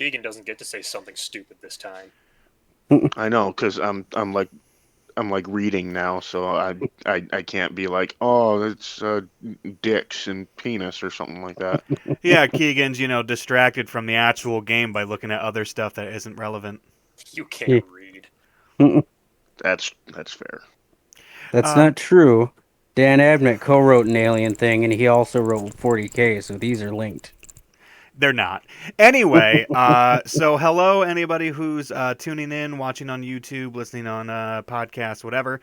Keegan doesn't get to say something stupid this time. I know, because I'm like reading now, so I can't be like, oh, it's dicks and penis or something like that. Yeah, Keegan's, distracted from the actual game by looking at other stuff that isn't relevant. You Yeah. can't read. That's fair. That's Um, not true. Dan Abnett co-wrote an Alien thing, and he also wrote 40K, so these are linked. They're not. Anyway, so hello, anybody who's tuning in, watching on YouTube, listening on podcasts, whatever.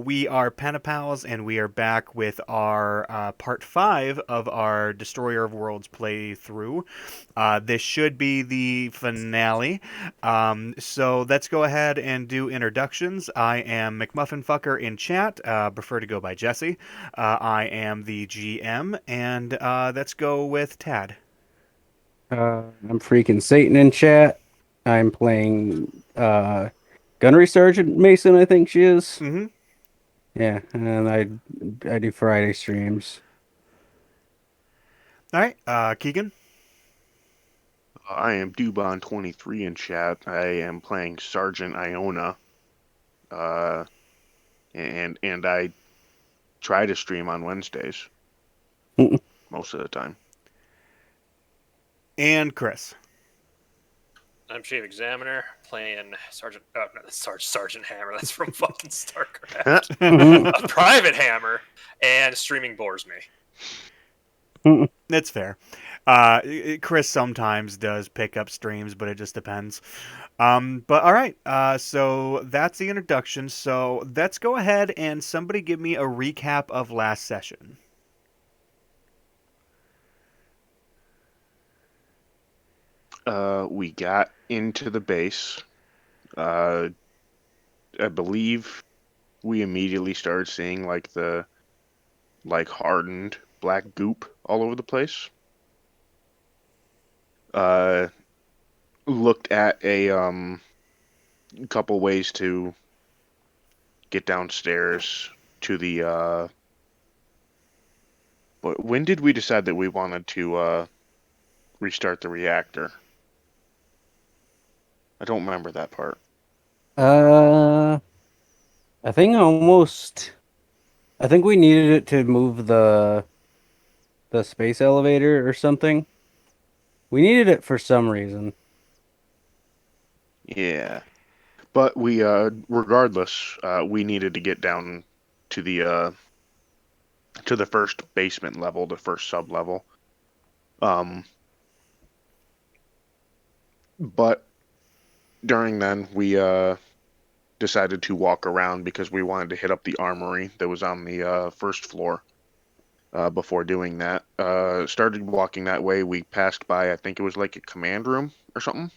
We are Pentapals, and we are back with our part 5 of our Destroyer of Worlds playthrough. This should be the finale. So let's go ahead and do introductions. I am McMuffin Fucker in chat. Prefer to go by Jesse. I am the GM, and let's go with Tad. I'm freaking Satan in chat. I'm playing Gunnery Sergeant Mason, I think she is. Mm-hmm. Yeah, and I do Friday streams. All right, Keegan. I am Dubon23 in chat. I am playing Sergeant Iona, uh, and I try to stream on Wednesdays most of the time. And Chris. I'm Chief Examiner playing Sergeant. Oh, no, that's Sergeant Hammer. That's from fucking StarCraft. A private Hammer, and streaming bores me. That's fair. Chris sometimes does pick up streams, but it just depends. But all right, so that's the introduction. So let's go ahead and somebody give me a recap of last session. We got into the base. I believe we immediately started seeing the hardened black goop all over the place. Looked at a couple ways to get downstairs to the but when did we decide that we wanted to restart the reactor? I don't remember that part. Uh, I think almost. I think we needed it to move the space elevator or something. We needed it for some reason. Yeah. But we regardless, we needed to get down to the first basement level, the first sub level. But during then we decided to walk around because we wanted to hit up the armory that was on the first floor. Before doing that, started walking that way. We passed by, I think it was like a command room or something,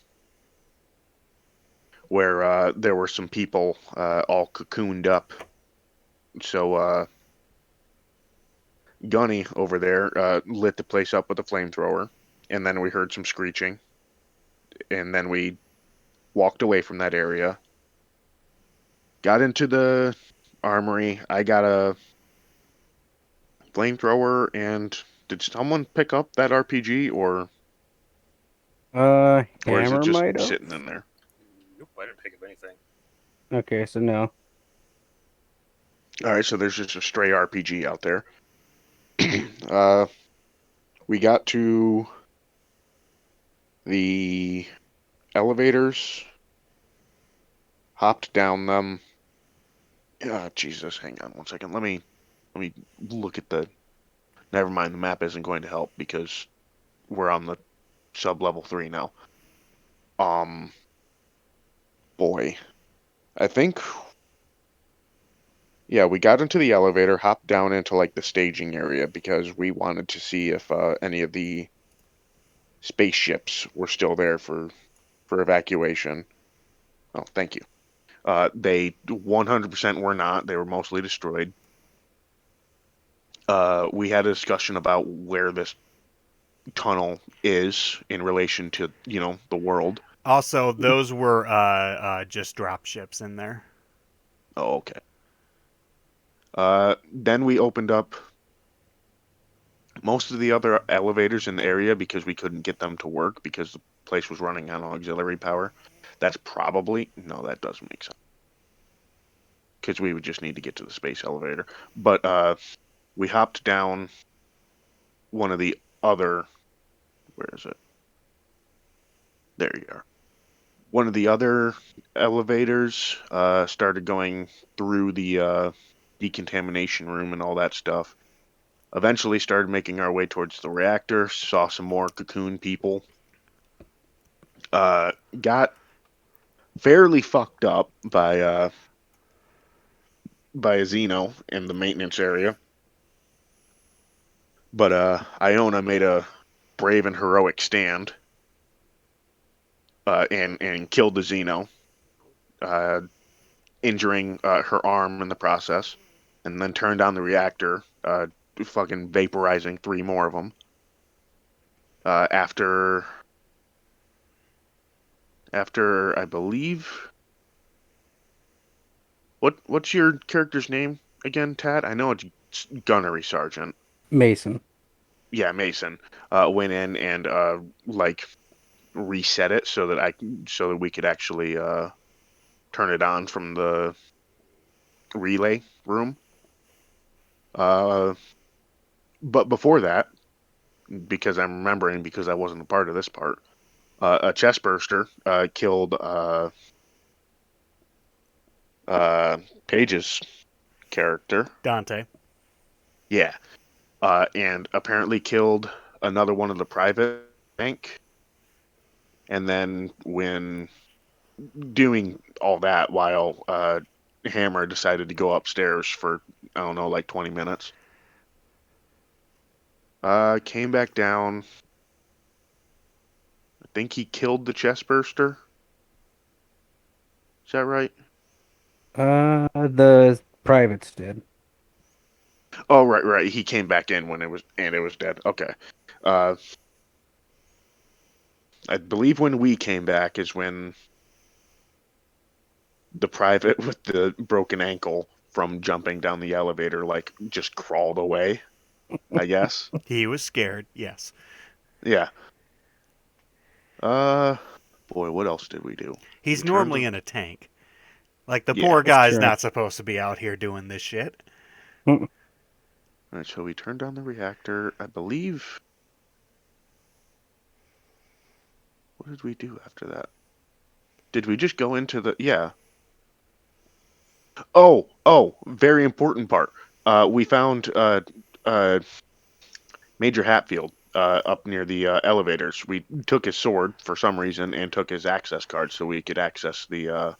where there were some people all cocooned up. So Gunny over there lit the place up with a flamethrower, and then we heard some screeching, and then we walked away from that area, got into the armory. I got a flamethrower, and did someone pick up that RPG, or is it Hammer just might have. sitting in there? Nope, I didn't pick up anything. Okay, so no. All right, so there's just a stray RPG out there. uh, we got to the elevators, hopped down them. Jesus, hang on one second. Let me look at the. Never mind, the map isn't going to help because we're on the sub level 3 now. Boy, I think. Yeah, we got into the elevator, hopped down into the staging area because we wanted to see if any of the spaceships were still there for evacuation. Oh, thank you. They 100% were not. They were mostly destroyed. We had a discussion about where this tunnel is in relation to, the world. Also, those were just drop ships in there. Oh, okay. Then we opened up most of the other elevators in the area because we couldn't get them to work because place was running on auxiliary power. That's probably no, that doesn't make sense because we would just need to get to the space elevator. But we hopped down one of the other. Where is it? There you are. One of the other elevators started going through the decontamination room and all that stuff. Eventually started making our way towards the reactor, saw some more cocoon people. Got fairly fucked up by a Xeno in the maintenance area. But Iona made a brave and heroic stand and killed the Xeno, injuring her arm in the process, and then turned on the reactor, fucking vaporizing 3 more of them. After I believe, what's your character's name again, Tad? I know it's Gunnery Sergeant. Mason. Yeah, Mason. Went in and like reset it so that we could actually turn it on from the relay room. But before that, because I'm remembering because I wasn't a part of this part, a chest burster killed Paige's character. Dante. Yeah. And apparently killed another one of the private bank. And then when doing all that while Hammer decided to go upstairs for, I don't know, like 20 minutes. Came back down. I think he killed the chest burster. Is that right? The privates did. Oh, right. He came back in when it was dead. Okay. I believe when we came back is when the private with the broken ankle from jumping down the elevator, like, just crawled away, I guess. He was scared, yes. Yeah. Boy, what else did we do? He's We normally turned in a tank. Like, the Yeah, poor guy's true. not supposed to be out here doing this shit. All right, so we turned on the reactor. I believe. What did we do after that? Did we just go into the? Yeah. Oh, very important part. We found Major Hatfield up near the elevators. We took his sword for some reason and took his access card so we could access the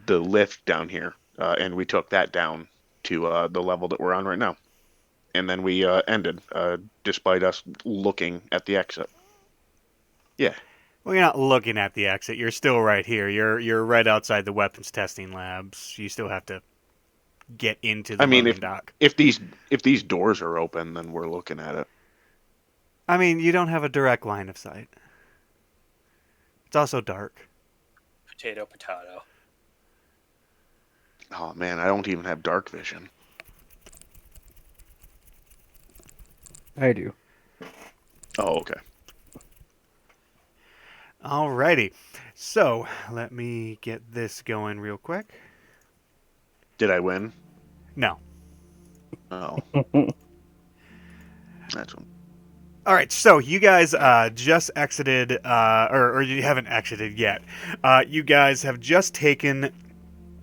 lift down here, and we took that down to the level that we're on right now. And then we ended, despite us looking at the exit. Yeah. Well, you're not looking at the exit. You're still right here. You're right outside the weapons testing labs. You still have to get into the I mean, loading dock. if these doors are open, then we're looking at it. I mean, you don't have a direct line of sight. It's also dark. Potato. Oh man, I don't even have dark vision. I do. Oh, okay. Alrighty. So, let me get this going real quick. Did I win? No. Oh. That's one. All right, so you guys just exited, or you haven't exited yet. You guys have just taken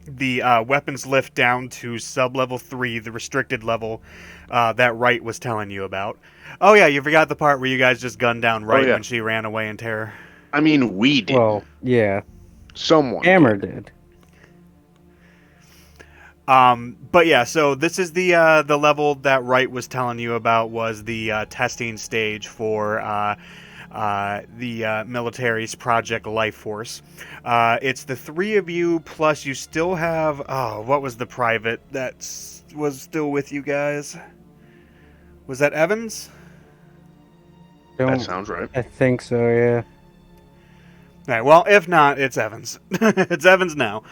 the weapons lift down to sub-level 3, the restricted level that Wright was telling you about. Oh yeah, you forgot the part where you guys just gunned down Wright yeah. when she ran away in terror. I mean, we did. Well, yeah. Someone Hammer did. did. But yeah, so this is the level that Wright was telling you about was the testing stage for the military's Project Life Force. It's the 3 of you, plus you still have... Oh, what was the private that was still with you guys? Was that Evans? That sounds right. I think so, yeah. right, well, if not, it's Evans. It's Evans now.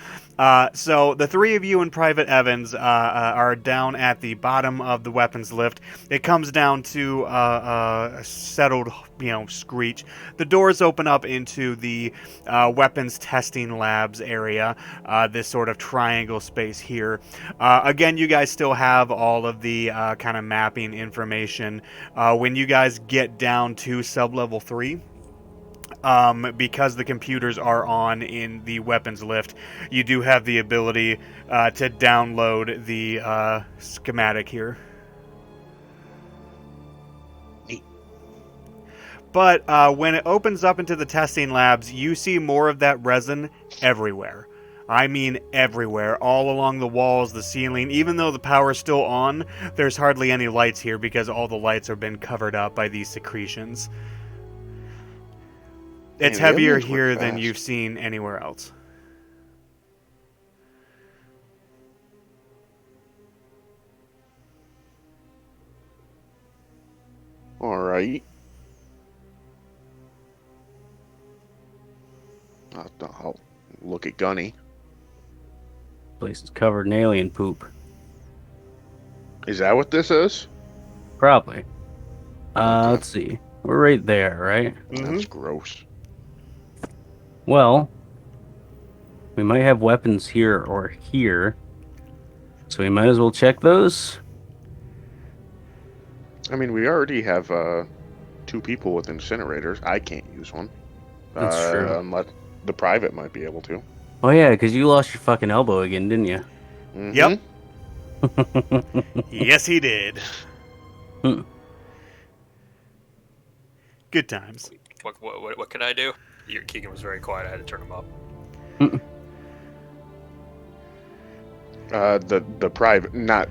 So the three of you and Private Evans are down at the bottom of the weapons lift. It comes down to a settled, screech. The doors open up into the weapons testing labs area, this sort of triangle space here. Again, you guys still have all of the kind of mapping information. When you guys get down to sub-level 3, because the computers are on in the weapons lift, you do have the ability to download the schematic here. Neat. But when it opens up into the testing labs, you see more of that resin everywhere. I mean everywhere, all along the walls, the ceiling. Even though the power is still on, there's hardly any lights here because all the lights have been covered up by these secretions. It's Man, the heavier aliens work here than fast. you've seen anywhere else. All right. I'll look at Gunny. Place is covered in alien poop. Is that what this is? Probably. Okay. Let's see. We're right there, right? That's gross. Well, we might have weapons here or here. So we might as well check those. I mean, we already have 2 people with incinerators. I can't use one. That's true. Unless the private might be able to. Oh yeah, because you lost your fucking elbow again, didn't you? Mhm. Yep. Yes, he did. Hmm. Good times. What can I do? Keegan was very quiet. I had to turn him up. The private, not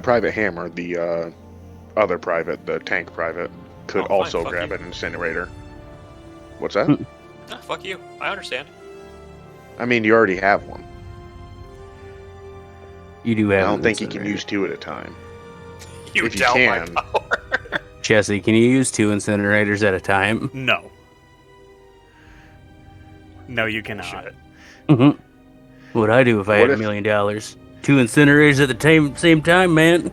Private Hammer, the other private, the tank private, could Oh, fine, also fuck grab you. an incinerator. What's that? Ah, fuck you. I understand. I mean, you already have one. You do have. I don't an think you can incinerator. use 2 at a time. You If you doubt my can. power. Jesse, can you use 2 incinerators at a time? No. No, you cannot. Shit. What would I do if I What had if- $1 million? 2 incinerators at the same time, man.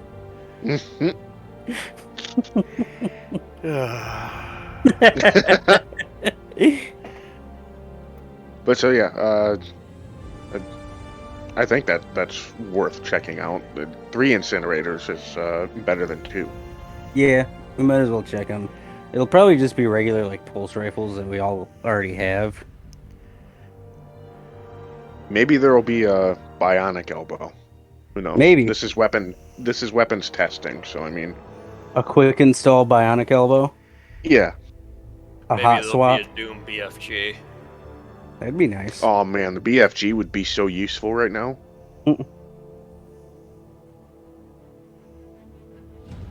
Mhm. But so yeah, I think that's worth checking out. 3 incinerators is better than 2. Yeah, we might as well check them. It'll probably just be regular, like, pulse rifles that we all already have. Maybe there will be a bionic elbow. Who knows? Maybe. This is weapons testing. So I mean, A quick install bionic elbow. yeah. A Maybe hot there'll swap. be a Doom BFG. That'd be nice. Oh man, the BFG would be so useful right now. Mm.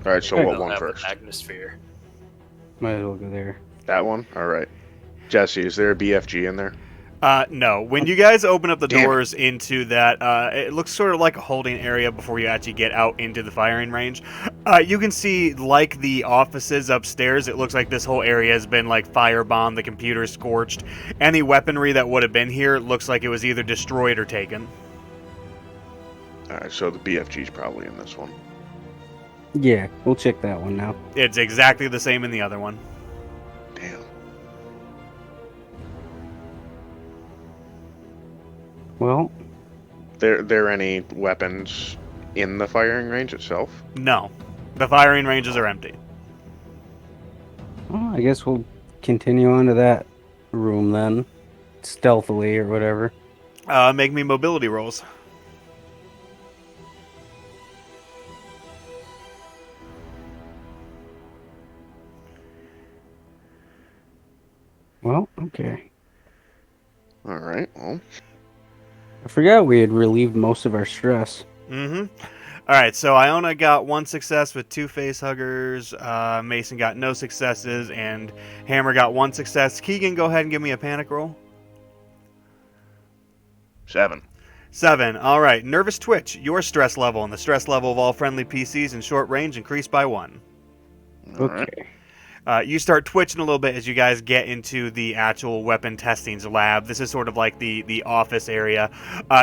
All right, so Hey. what They'll one have first? an Agnosphere. Might as well go there. That one. All right. Jesse, is there a BFG in there? No. When you guys open up the Damn it. doors into that, it looks sort of like a holding area before you actually get out into the firing range. You can see, like the offices upstairs, it looks like this whole area has been like firebombed, the computer's scorched. Any weaponry that would have been here looks like it was either destroyed or taken. All right, so the BFG is probably in this one. Yeah, we'll check that one now. It's exactly the same in the other one. Damn. Well, There any weapons in the firing range itself? No. The firing ranges are empty. I guess we'll continue on to that room then. Stealthily or whatever. Make me mobility rolls. Well, okay. All right. Well, I forgot we had relieved most of our stress. Mm-hmm. All right, so Iona got 1 success with 2 face huggers. Mason got no successes, and Hammer got 1 success. Keegan, go ahead and give me a panic roll. 7. 7. All right, nervous twitch. Your stress level and the stress level of all friendly PCs in short range increased by 1. All right. Okay. You start twitching a little bit as you guys get into the actual weapon testings lab. This is sort of like the office area.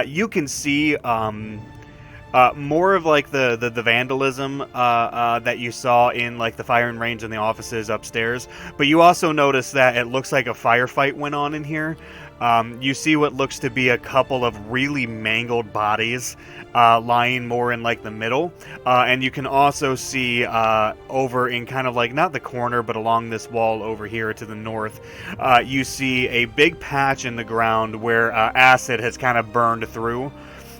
You can see more of like the vandalism that you saw in like the firing range and the offices upstairs. But you also notice that it looks like a firefight went on in here. You see what looks to be a couple of really mangled bodies lying more in like the middle, and you can also see over in kind of like not the corner but along this wall over here to the north, you see a big patch in the ground where acid has kind of burned through,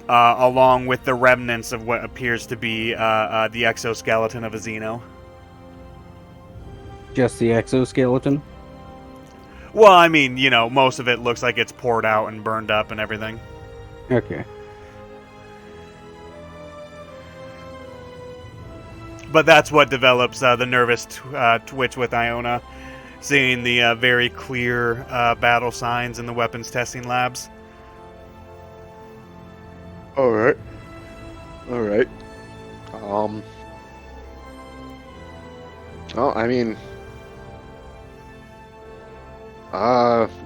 along with the remnants of what appears to be the exoskeleton of a Xeno. Just the exoskeleton? Well, I mean, you know, most of it looks like it's poured out and burned up and everything. Okay. But that's what develops the nervous twitch with Iona, seeing the very clear battle signs in the weapons testing labs. All right. Well, I mean,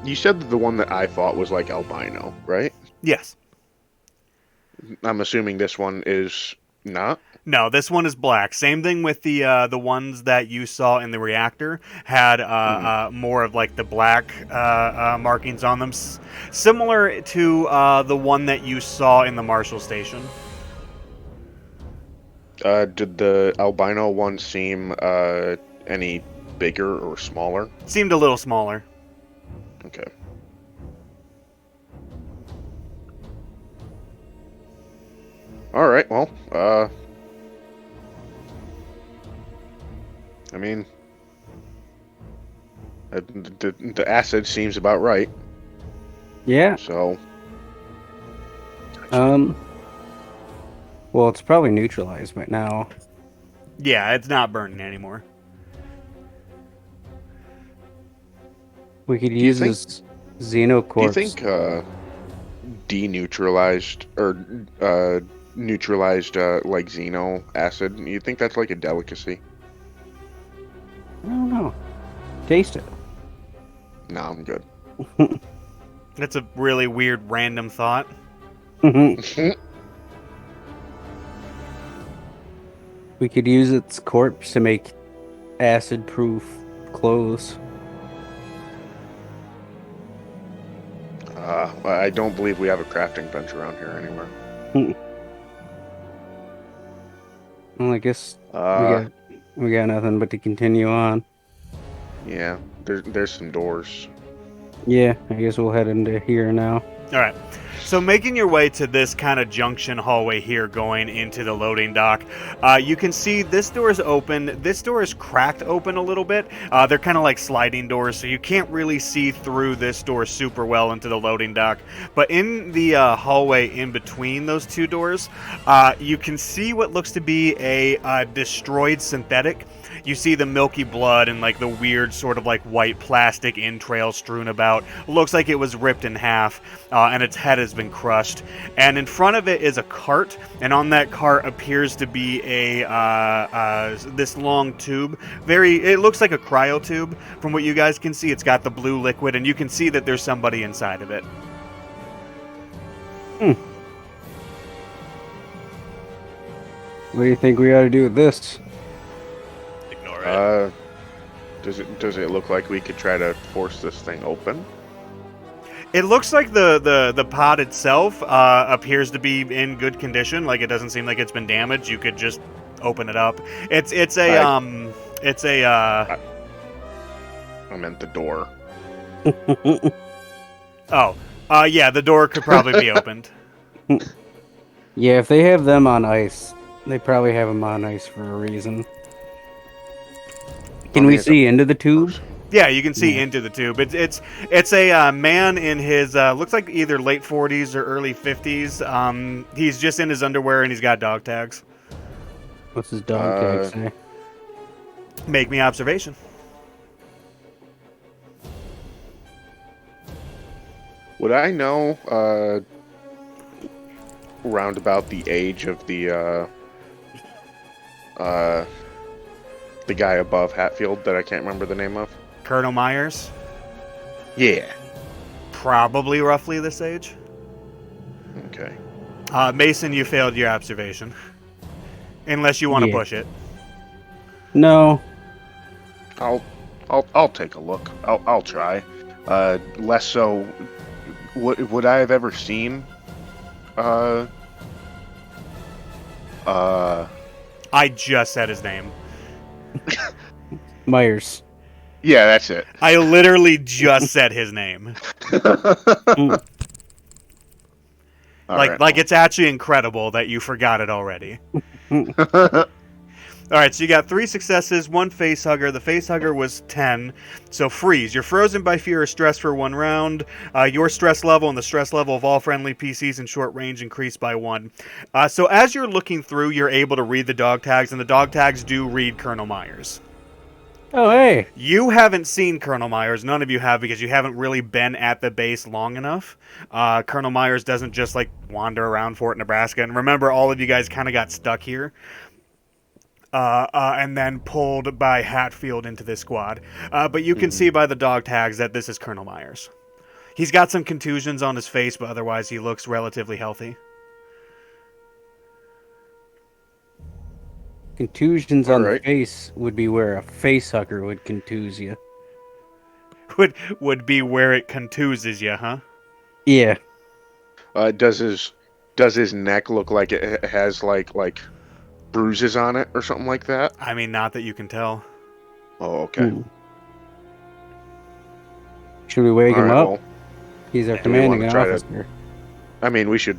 you said that the one that I thought was like albino, right? Yes. I'm assuming this one is not. No, this one is black. Same thing with the ones that you saw in the reactor had more of like the black markings on them, similar to the one that you saw in the Marshall station. Did the albino one seem any bigger or smaller? Seemed a little smaller. Okay. All right. Well, I mean, the acid seems about right. Yeah. So, Well, it's probably neutralized by now. Yeah, it's not burning anymore. We could you use think- this Xenocorpse. do you think denutralized or neutralized like Xeno acid? You think that's like a delicacy? I don't know. Taste it. No, I'm good. That's a really weird random thought. We could use its corpse to make acid-proof clothes. I don't believe we have a crafting bench around here anywhere. Well, I guess Uh, we got nothing but to continue on. yeah, there's some doors. Yeah, I guess we'll head into here now. All right. So making your way to this kind of junction hallway here going into the loading dock, you can see this door is open. This door is cracked open a little bit. They're kind of like sliding doors, so you can't really see through this door super well into the loading dock. But in the hallway in between those two doors, you can see what looks to be a destroyed synthetic. You see the milky blood and like the weird sort of like white plastic entrails strewn about. Looks like it was ripped in half, and its head has been crushed. And in front of it is a cart, and on that cart appears to be a this long tube. It looks like a cryo tube. From what you guys can see, it's got the blue liquid, and you can see that there's somebody inside of it. What do you think we ought to do with this? Ignore it. Does it look like we could try to force this thing open? It looks like the pod itself appears to be in good condition. Like it doesn't seem like it's been damaged. You could just open it up. It's a I meant the door. yeah, the door could probably be opened. Yeah, if they have them on ice, they probably have them on ice for a reason. Can we see into the tube? Yeah, you can see into the tube. It's a man in his looks like either late 40s or early 50s. He's just in his underwear and he's got dog tags. What's his dog tag say? Make me observation. Would I know round about the age of the the guy above Hatfield that I can't remember the name of. Colonel Myers, Yeah. probably roughly this age. Okay. Mason, you failed your observation. Unless you want to Yeah. push it. No. I'll take a look. I'll try. Less so. Would I have ever seen? I just said his name. Myers. Yeah, that's it. I literally just said his name. All like right. it's actually incredible that you forgot it already. All right, so you got 3 successes, 1 face hugger. The face hugger was 10. So freeze. You're frozen by fear or stress for 1 round. Your stress level and the stress level of all friendly PCs in short range increase by 1. So as you're looking through, you're able to read the dog tags, and the dog tags do read Colonel Myers. Oh, hey. You haven't seen Colonel Myers. None of you have, because you haven't really been at the base long enough. Colonel Myers doesn't just like wander around Fort Nebraska. And remember, all of you guys kind of got stuck here. And then pulled by Hatfield into this squad. But you can see by the dog tags that this is Colonel Myers. He's got some contusions on his face, but otherwise he looks relatively healthy. Contusions on the Alright. face would be where a face hugger would contuse you. Would be where it contuses you, huh? Yeah. Does his neck look like it has like bruises on it or something like that? I mean, not that you can tell. Oh, okay. Should we wake him Alright, up? well, He's our do we wanna commanding try to- officer. I mean, we should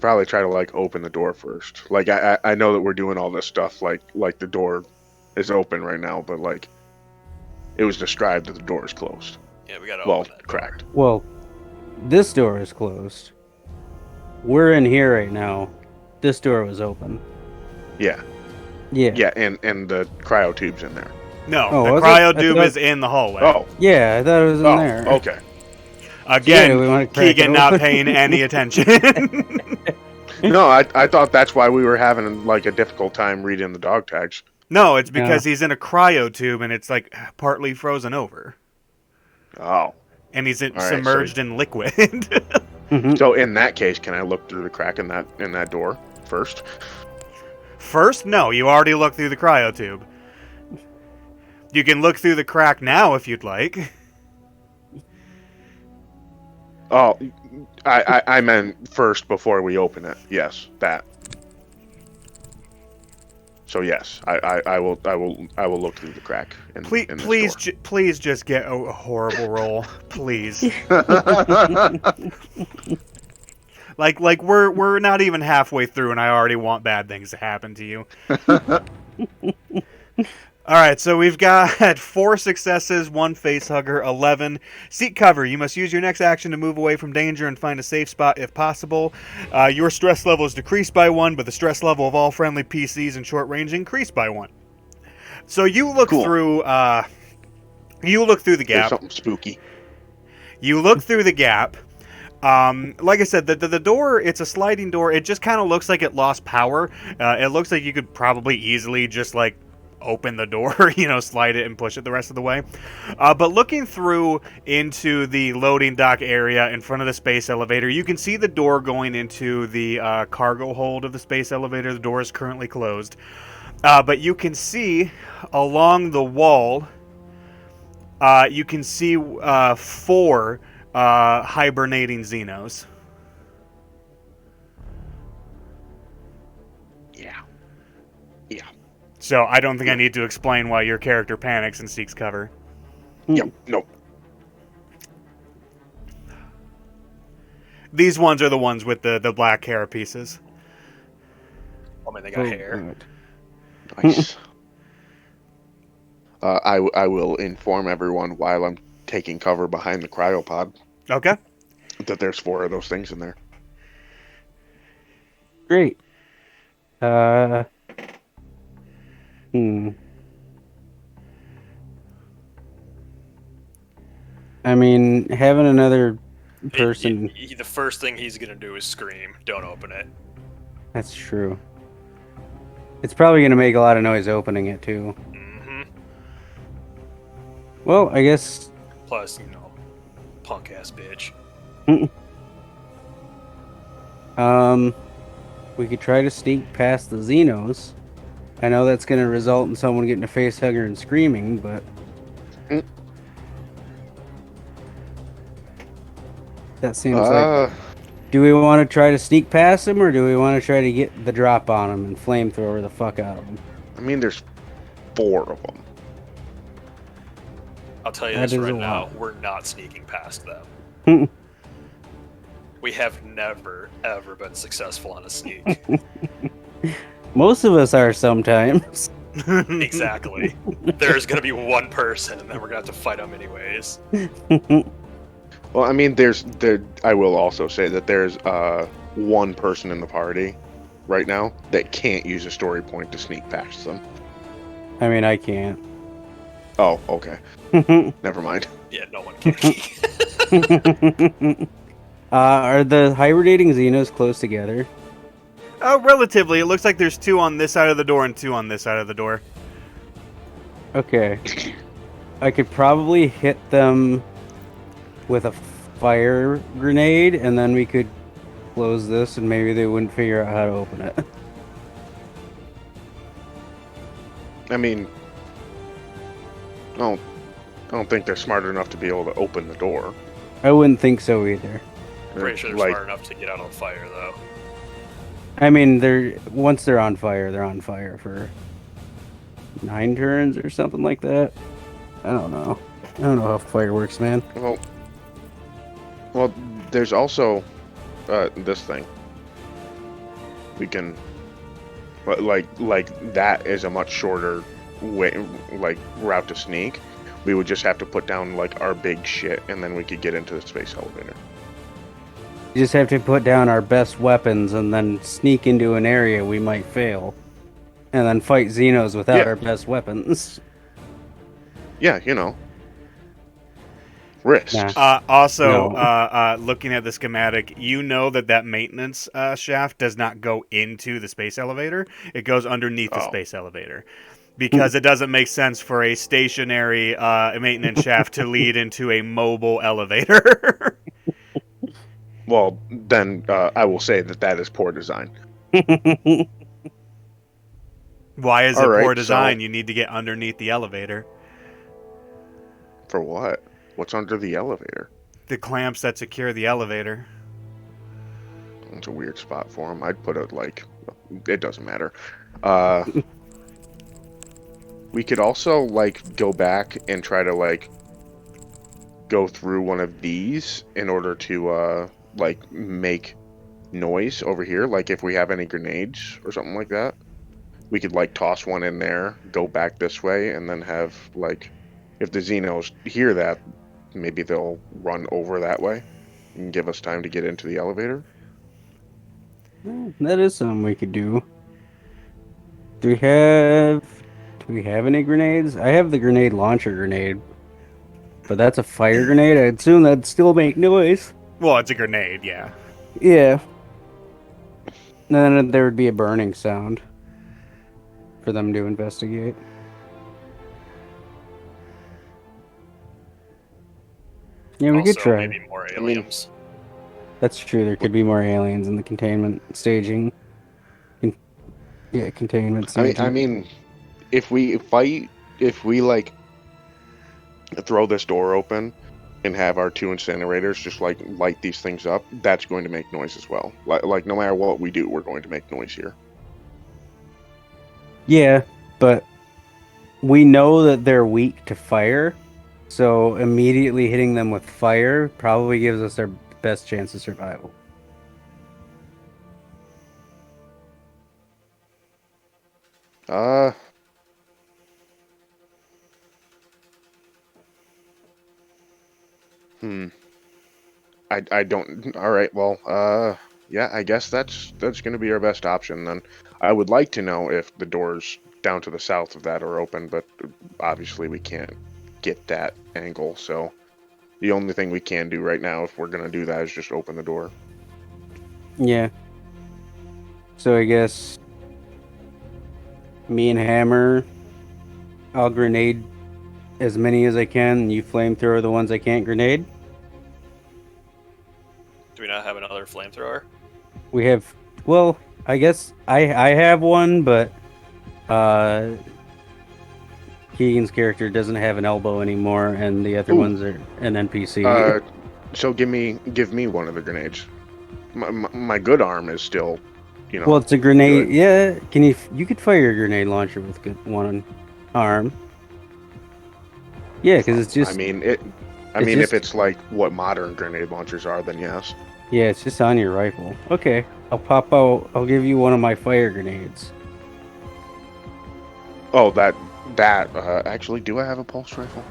probably try to like open the door first. Like I know that we're doing all this stuff like the door is open right now, but like it was described that the door is closed. Yeah, we gotta Well, open that door. cracked. Well, this door is closed. We're in here right now. This door was open. Yeah. Yeah. Yeah, and the cryo tube's in there. No, Oh, the was it? cryo I doom thought- is in the hallway. Oh. Yeah, I thought it was in Oh, there. okay. Again, Yeah, we wanna crack Keegan it not open. paying any attention. No, I thought that's why we were having like a difficult time reading the dog tags. No, it's because he's in a cryo tube and it's like partly frozen over. Oh. And he's right, submerged in liquid. Mhm. So in that case, can I look through the crack in that door first? First, no, you already looked through the cryo tube. You can look through the crack now if you'd like. Oh, I meant first before we open it. Yes, that. So yes, I will look through the crack. Please, in this please, door. please just get a horrible roll, please. Like we're not even halfway through, and I already want bad things to happen to you. All right, so we've got 4 successes, 1 face hugger, 11. Seek cover. You must use your next action to move away from danger and find a safe spot if possible. Your stress level is decreased by 1, but the stress level of all friendly PCs in short range increased by 1. So you look Cool. through. You look through the There's gap. something spooky. You look through the gap. Like I said, the door, it's a sliding door. It just kind of looks like it lost power. It looks like you could probably easily just like open the door, slide it and push it the rest of the way. But looking through into the loading dock area in front of the space elevator, you can see the door going into the cargo hold of the space elevator. The door is currently closed. But you can see along the wall, you can see 4 hibernating Xenos. Yeah. So I don't think I need to explain why your character panics and seeks cover. Yep. Nope. These ones are the ones with the black hair pieces. I mean, they got Oh, hair. God. Nice. I will inform everyone while I'm taking cover behind the cryopod Okay. that there's 4 of those things in there. Great. I mean, having another person. The first thing he's gonna do is scream. Don't open it. That's true. It's probably going to make a lot of noise opening it, too. Hmm. Well, I guess... Plus, punk ass bitch. We could try to sneak past the Xenos. I know that's going to result in someone getting a face hugger and screaming, but... Mm. That seems like... Do we want to try to sneak past them, or do we want to try to get the drop on them and flamethrower the fuck out of them? I mean, there's 4 of them. I'll tell you That this is right a now: lot. we're not sneaking past them. We have never ever been successful on a sneak. Most of us are sometimes. Exactly. There's gonna be one person, and then we're gonna have to fight them anyways. Well, I mean, I will also say that there's one person in the party right now that can't use a story point to sneak past them. I mean, I can't. Oh, okay. Never mind. Yeah, no one can. Are the hibernating Xenos close together? Relatively. It looks like there's 2 on this side of the door and 2 on this side of the door. Okay. I could probably hit them with a fire grenade, and then we could close this, and maybe they wouldn't figure out how to open it. I mean, I don't think they're smart enough to be able to open the door. I wouldn't think so either. Pretty sure they're Like, smart enough to get out on fire, though. I mean, once they're on fire for 9 turns or something like that. I don't know. I don't know how fire works, man. Well, there's also this thing. We can, like that is a much shorter way, like route to sneak. We would just have to put down like our big shit, and then we could get into the space elevator. You just have to put down our best weapons and then sneak into an area we might fail. And then fight Xenos without Yeah. our best weapons. Yeah, risks. Nah. Also, No. looking at the schematic, you know that maintenance shaft does not go into the space elevator. It goes underneath the Oh. space elevator. Because it doesn't make sense for a stationary maintenance shaft to lead into a mobile elevator. Well, then I will say that is poor design. Why is it All right, poor design? so- You need to get underneath the elevator. For what? What's under the elevator? The clamps that secure the elevator. It's a weird spot for them. I'd put it like, it doesn't matter. We could also like go back and try to like go through one of these in order to like make noise over here. Like if we have any grenades or something like that, we could like toss one in there, go back this way, and then have like, if the Xenos hear that, maybe they'll run over that way and give us time to get into the elevator. That is something we could do. Do we have any grenades? I have the grenade launcher grenade. But that's a fire grenade. I assume that'd still make noise. Well, it's a grenade, yeah. Yeah. And then there would be a burning sound for them to investigate. Yeah, we also, could try. maybe more I mean- aliens. That's true. There could be more aliens in the containment staging. Containment staging. I mean, if we like throw this door open and have our 2 incinerators just like light these things up, that's going to make noise as well. Like no matter what we do, we're going to make noise here. Yeah, but we know that they're weak to fire, so immediately hitting them with fire probably gives us our best chance of survival. I don't. All right. Well, yeah. I guess that's going to be our best option then. I would like to know if the doors down to the south of that are open, but obviously we can't get that angle. So the only thing we can do right now, if we're going to do that, is just open the door. Yeah. So I guess me and Hammer, I'll grenade as many as I can, and you flamethrower the ones I can't grenade. Do we not have another flamethrower? We have, well, I guess I have one, but Keegan's character doesn't have an elbow anymore, and the other Ooh. ones are an NPC. So give me one of the grenades. My good arm is still, well, it's a grenade. good. Yeah, you could fire a grenade launcher with one arm. Yeah, because it's just I mean, it's if it's like what modern grenade launchers are, then yes. yeah, it's just on your rifle. Okay, I'll pop out. I'll give you one of my fire grenades. Oh, that. Actually, do I have a pulse rifle?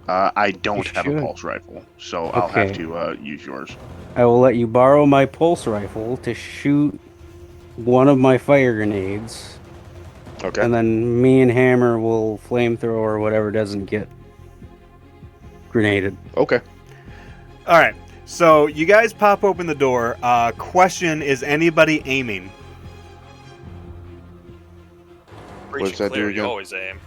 I don't have a should. pulse rifle, so I'll have Okay. to use yours. I will let you borrow my pulse rifle to shoot one of my fire grenades, Okay. and then me and Hammer will flamethrower or whatever doesn't get grenaded. Okay. All right. So you guys pop open the door. Question: is anybody aiming? Preaching does that do clear, you again? always aim.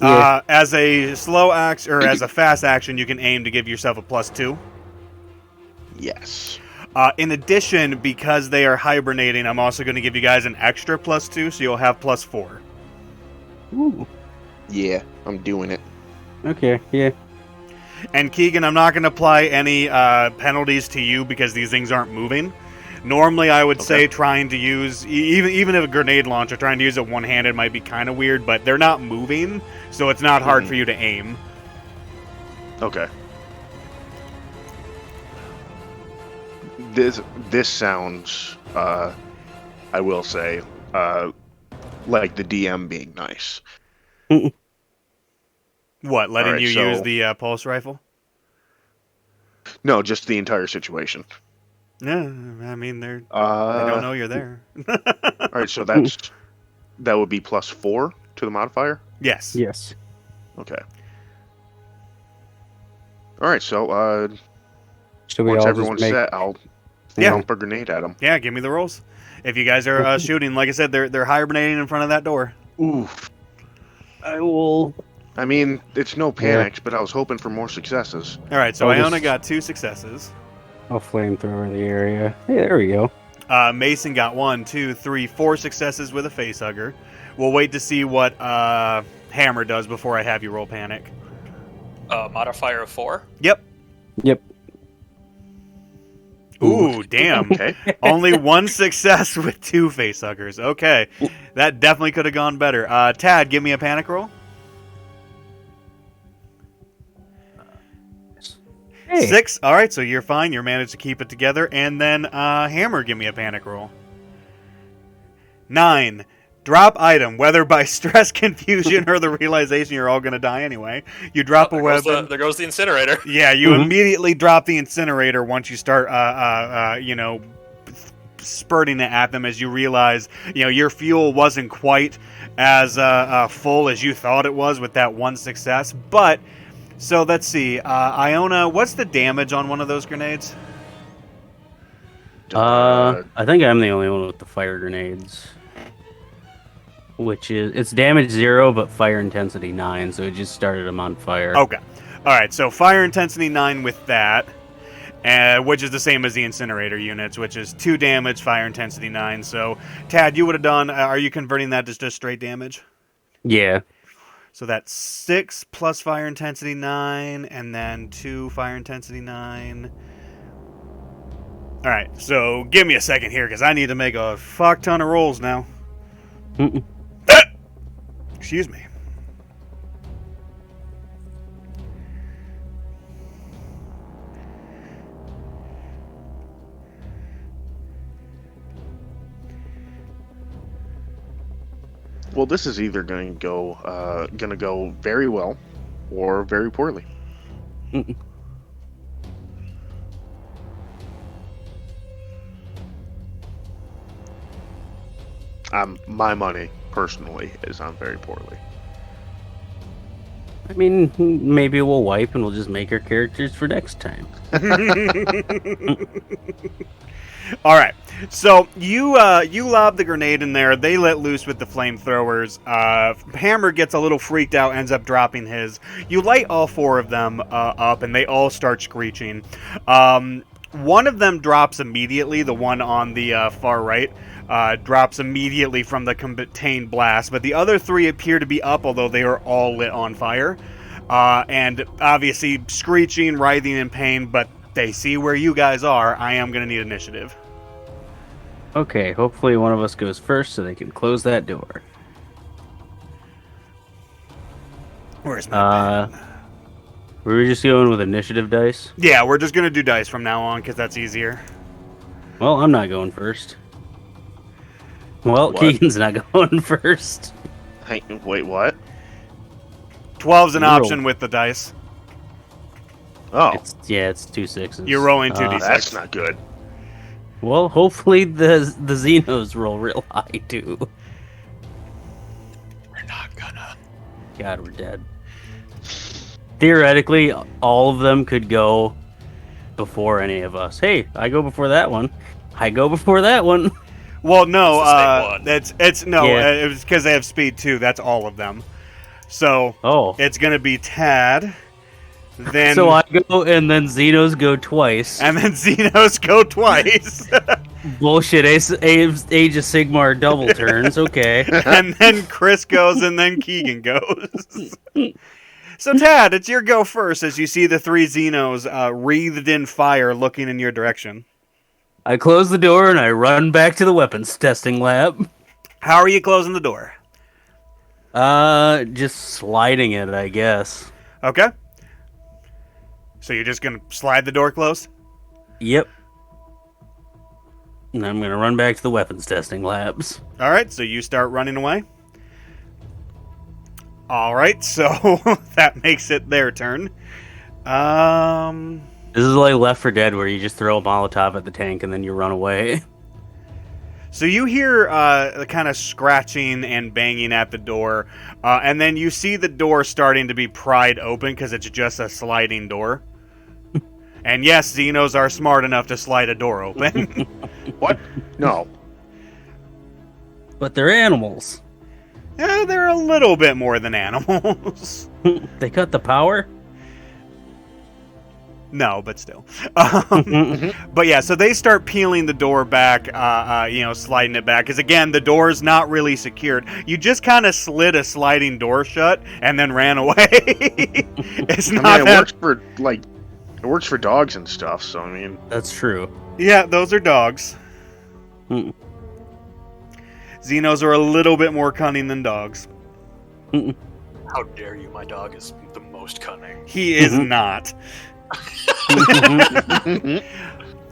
Yeah. As a slow action or as a fast action, you can aim to give yourself a +2. Yes. In addition, because they are hibernating, I'm also going to give you guys an extra +2, so you'll have +4. Ooh. Yeah, I'm doing it. Okay. Yeah. And Keegan, I'm not going to apply any penalties to you because these things aren't moving. Normally, I would say trying to use, even if a grenade launcher, trying to use it one-handed might be kind of weird, but they're not moving, so it's not hard for you to aim. Okay. This sounds, I will say, like the DM being nice. What, letting Alright, you so- use the pulse rifle? No, just the entire situation. Yeah, I mean, they don't All know you're there. right, so that would be +4 to the modifier. Yes. Yes. Okay. All right, so So we once all everyone's just make. set, I'll Yeah. dump a grenade at them. Yeah, give me the rolls. If you guys are shooting, like I said, they're hibernating in front of that door. Oof. I will. I mean, it's no panics, but I was hoping for more successes. All right, so I'll Iona just- got 2 successes. I'll flamethrower the area. Hey, there we go. Mason got 1, 2, 3, 4 successes with a facehugger. We'll wait to see what Hammer does before I have you roll panic. Modifier of 4. Yep. Yep. Ooh, damn. Okay. Only 1 success with 2 facehuggers. Okay. That definitely could have gone better. Tad, give me a panic roll. Hey. 6. All right, so you're fine. You managed to keep it together. And then Hammer, give me a panic roll. 9. Drop item, whether by stress, confusion, or the realization you're all going to die anyway. You drop a weapon. There goes the incinerator. Yeah, you immediately drop the incinerator once you start, spurting it at them as you realize, your fuel wasn't quite as full as you thought it was with that 1 success. But, so let's see. Iona, what's the damage on one of those grenades? I think I'm the only one with the fire grenades. Which is, it's damage 0, but fire intensity 9, so it just started them on fire. Okay. All right, so fire intensity 9 with that, which is the same as the incinerator units, which is 2 damage, fire intensity 9. So, Tad, you would have done, are you converting that to just straight damage? Yeah. So that's 6 plus fire intensity 9, and then 2 fire intensity 9. All right, so give me a second here, because I need to make a fuck ton of rolls now. Excuse me. Well, this is either going to go very well, or very poorly. My money, personally, is on very poorly. I mean, maybe we'll wipe and we'll just make our characters for next time. All right. So you lob the grenade in there. They let loose with the flamethrowers. Hammer gets a little freaked out, ends up dropping his. You light all four of them up, and they all start screeching. One of them drops immediately. The one on the far right drops immediately from the contained blast. But the other three appear to be up, although they are all lit on fire. And obviously screeching, writhing in pain, but they see where you guys are. I am going to need initiative. Okay, hopefully one of us goes first so they can close that door. Where's my pen? We were just going with initiative dice. Yeah, we're just going to do dice from now on because that's easier. Well, I'm not going first. Well, What? Keegan's not going first. Hey, wait, what? 12's an You roll. option with the dice. Oh, It's 2 6s. You're rolling 2d6. that's not good. Well, hopefully the Xenos roll real high too. We're not gonna. God, we're dead. Theoretically, all of them could go before any of us. Hey, I go before that one. I go before that one. Well, no, It's the same one. it's no, Yeah. it's because they have speed too. That's all of them. So Oh, it's going to be Tad, then so I go and then Xenos go twice. and then Xenos go twice, Bullshit. Age of Sigmar double turns. Okay. and then Chris goes, and then Keegan goes. So Tad, it's your go first as you see the three Xenos wreathed in fire, looking in your direction. I close the door and I run back to the weapons testing lab. How are you closing the door? Just sliding it, I guess. Okay. So you're just gonna slide the door closed? Yep. And I'm gonna run back to the weapons testing labs. All right. So you start running away. All right. So that makes it their turn. This is like Left 4 Dead, where you just throw a Molotov at the tank and then you run away. So you hear kind of scratching and banging at the door, and then you see the door starting to be pried open because it's just a sliding door. And yes, Xenos are smart enough to slide a door open. What? No. But they're animals. Yeah, they're a little bit more than animals. They cut the power? No, but still. But yeah, so they start peeling the door back, sliding it back. Because again, the door's not really secured. You just kind of slid a sliding door shut and then ran away. It's I not mean, it that. works for dogs and stuff. So I mean, That's true. Yeah, those are dogs. Mm. Xenos are a little bit more cunning than dogs. How dare you? My dog is the most cunning. He is not.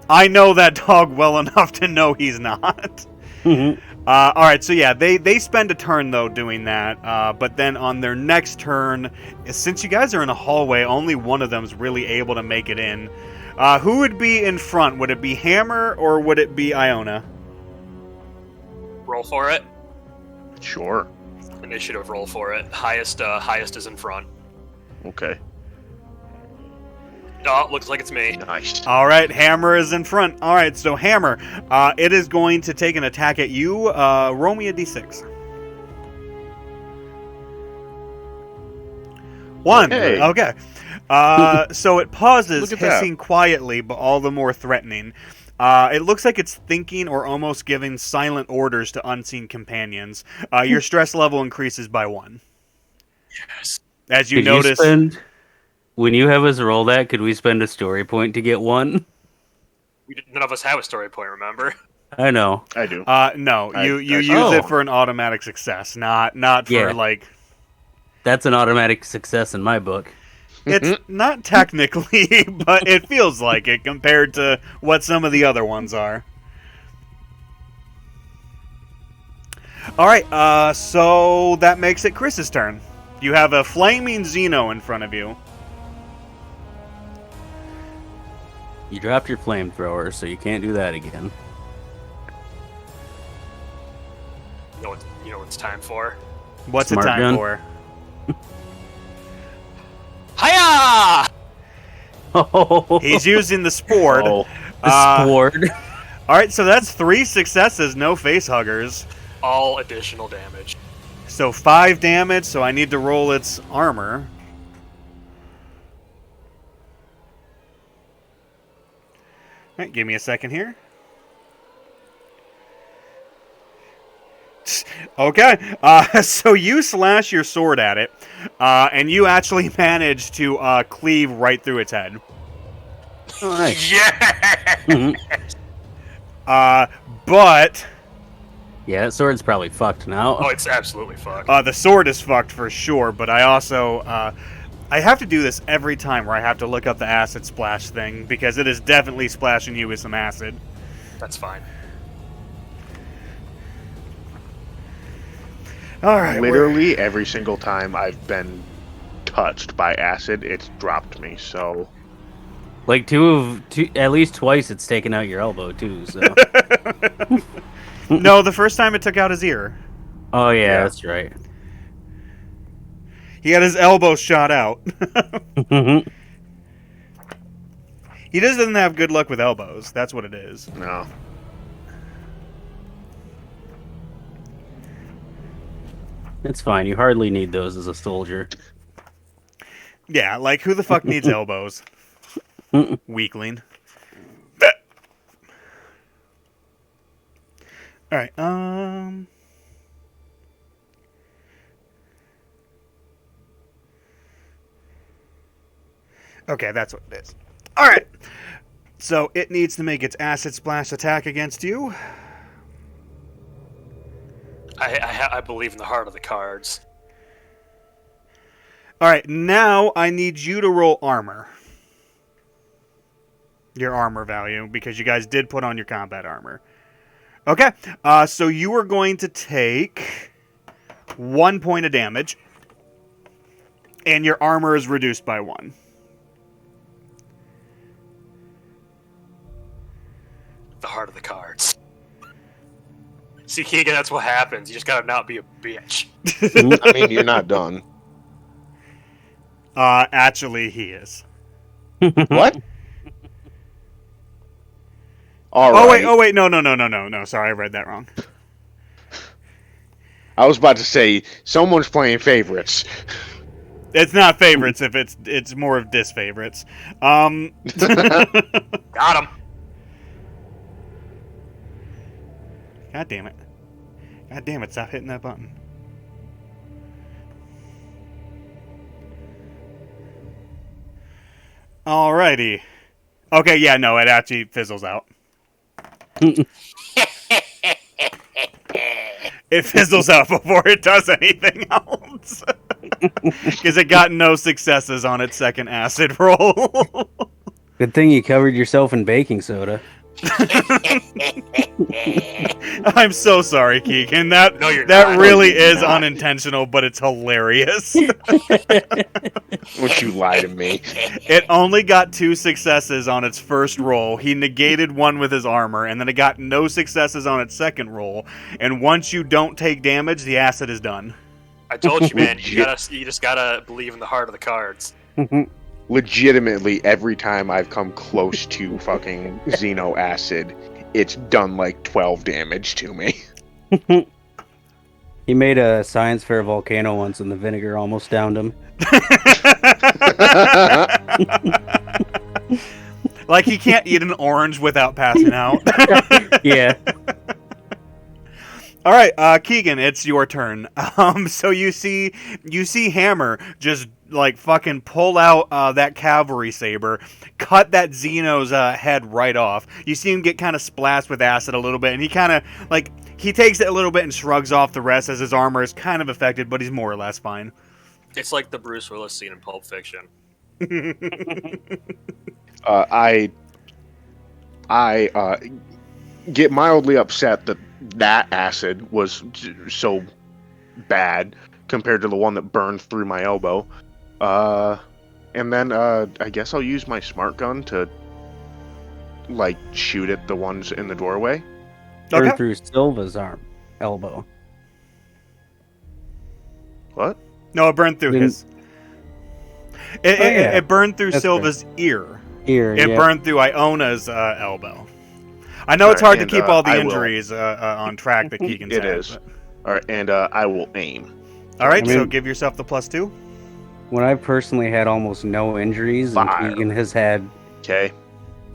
I know that dog well enough to know he's not. All right, so yeah, they spend a turn though doing that, but then on their next turn, since you guys are in a hallway, only one of them's really able to make it in. Who would be in front? Would it be Hammer or would it be Iona? Roll for it. sure. Initiative roll for it. Highest is in front. Okay. Oh, looks like it's me. Nice. All right, Hammer is in front. All right, so Hammer, it is going to take an attack at you. Roll me a d6. 1. Hey. Okay. So it pauses, Look at that. hissing quietly, but all the more threatening. It looks like it's thinking or almost giving silent orders to unseen companions. Your stress level increases by 1. Yes. As you Could notice... when you have us roll that, could we spend a story point to get one? None of us have a story point, remember? I know. I do. No, I- you I- use Oh. it for an automatic success, not for, Yeah. like... That's an automatic success in my book. It's not technically, but it feels like it compared to what some of the other ones are. All right, so that makes it Chris's turn. You have a flaming Xeno in front of you. You dropped your flamethrower, so you can't do that again. You know what it's time for? What's Smart it time gun? for? Oh, He's using the Sport. Oh, Sport. All right, so that's 3 successes, no face huggers. All additional damage. So 5 damage, so I need to roll its armor. All right, give me a second here. Okay, so you slash your sword at it, and you actually manage to cleave right through its head. Oh, nice. Yeah. Mhm. But Yeah, that sword's probably fucked now. Oh, it's absolutely fucked. the sword is fucked for sure. But I also I have to do this every time where I have to look up the acid splash thing because it is definitely splashing you with some acid. That's fine. All right, literally every single time I've been touched by acid, it's dropped me. So Like at least twice it's taken out your elbow too. So. No, the first time it took out his ear. Oh yeah, Yeah. that's right. He had his elbow shot out. He just doesn't have good luck with elbows. That's what it is. no. It's fine. You hardly need those as a soldier. Yeah, like who the fuck needs elbows? Weakling. All right. Okay, that's what it is. All right. So it needs to make its acid splash attack against you. I believe in the heart of the cards. All right, now I need you to roll armor. Your armor value, because you guys did put on your combat armor. Okay, so you are going to take 1 point of damage, and your armor is reduced by 1. The heart of the cards. See, Keegan, that's what happens. You just gotta not be a bitch. I mean, you're not done. Actually, he is. What? All Oh right. wait, no. Sorry, I read that wrong. I was about to say someone's playing favorites. It's not favorites if it's more of disfavorites. Got him. God damn it. God damn it, stop hitting that button. Alrighty. Okay, yeah, no, it actually fizzles out. It fizzles out before it does anything else. Because it got no successes on its second acid roll. Good thing you covered yourself in baking soda. I'm so sorry, Keegan. No, you're That not. really No, you're is not. unintentional, but it's hilarious. Would you lie to me? It only got 2 successes on its first roll. He negated 1 with his armor, and then it got no successes on its second roll. And once you don't take damage, the acid is done. I told you, man. You just gotta believe in the heart of the cards. Legitimately, every time I've come close to fucking Xeno acid, it's done like 12 damage to me. He made a science fair volcano once and the vinegar almost downed him. Like he can't eat an orange without passing out. Yeah. All right, Keegan, it's your turn. So you see Hammer just like fucking pull out that cavalry saber, cut that Xeno's head right off. You see him get kind of splashed with acid a little bit, and he kind of like he takes it a little bit and shrugs off the rest as his armor is kind of affected, but he's more or less fine. It's like the Bruce Willis scene in Pulp Fiction. I get mildly upset that acid was so bad compared to the one that burned through my elbow. And then I guess I'll use my smart gun to like shoot at the ones in the doorway. Burn Okay. through Silva's elbow. What? No, it burned through Didn't- his. It burned through That's Silva's ear. Here, It yeah. burned through Iona's elbow. I know it's Alright, hard to and, keep all the I will- injuries on track that Keegan's It had, is. but- All right, and I will aim. All right, I mean- so give yourself the +2. When I personally had almost no injuries, and Fire. Keegan has had Okay.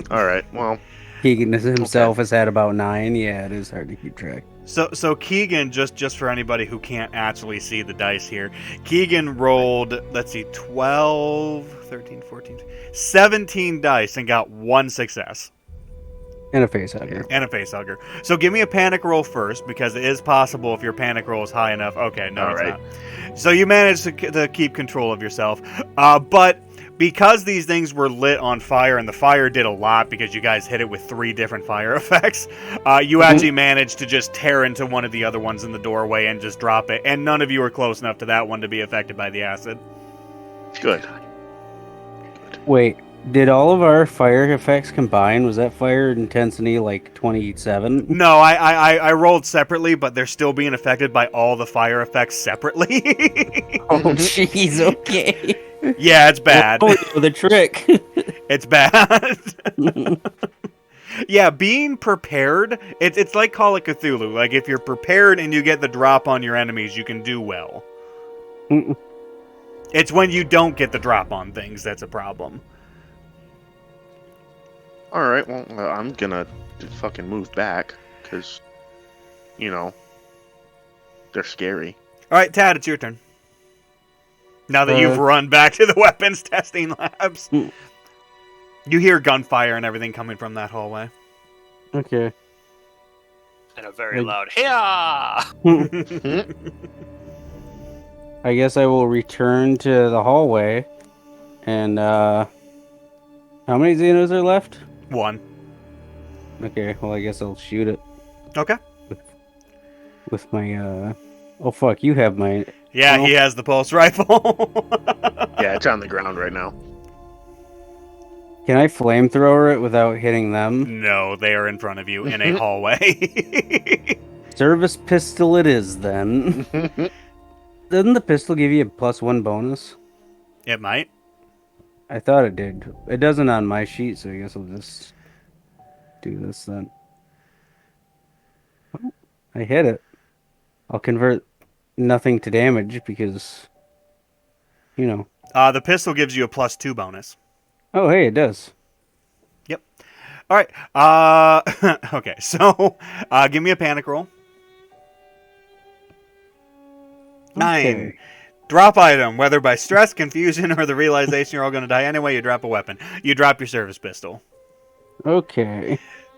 All right. Well, Keegan himself has had about 9. Yeah, it is hard to keep track. So Keegan, just for anybody who can't actually see the dice here, Keegan rolled, let's see, 12, 13, 14, 17 dice and got 1 success And a face hugger. and a face hugger. So give me a panic roll first, because it is possible if your panic roll is high enough. Okay, no, All it's right. not. So you managed to keep control of yourself. But because these things were lit on fire, and the fire did a lot because you guys hit it with 3 different fire effects, you actually managed to just tear into one of the other ones in the doorway and just drop it. And none of you were close enough to that one to be affected by the acid. good. Wait, did all of our fire effects combine? Was that fire intensity like 27? No, I rolled separately, but they're still being affected by all the fire effects separately. Oh, jeez, okay. Yeah, it's bad. Oh, the trick. It's bad. Yeah, being prepared, it's like Call of Cthulhu. Like, if you're prepared and you get the drop on your enemies, you can do well. It's when you don't get the drop on things that's a problem. All right. Well, I'm gonna fucking move back because, you know, they're scary. All right, Tad, it's your turn. Now that you've run back to the weapons testing labs. You hear gunfire and everything coming from that hallway. Okay. And a very Like- loud "Hiya!" I guess I will return to the hallway. And, how many Xenos are left? 1. Okay, well, I guess I'll shoot it Okay. with my, Oh, fuck, you have my... Yeah, Well- he has the pulse rifle. Yeah, it's on the ground right now. Can I flamethrower it without hitting them? No, they are in front of you in a hallway. Service pistol it is, then. Doesn't the pistol give you a +1 bonus? It might. I thought it did. It doesn't on my sheet, so I guess I'll just do this then. Oh, I hit it. I'll convert nothing to damage because, you know. The pistol gives you a +2 bonus. Oh, hey, it does. All right. Okay. So, give me a panic roll. 9. Okay. Drop item, whether by stress, confusion, or the realization you're all going to die anyway. You drop a weapon. You drop your service pistol. Okay.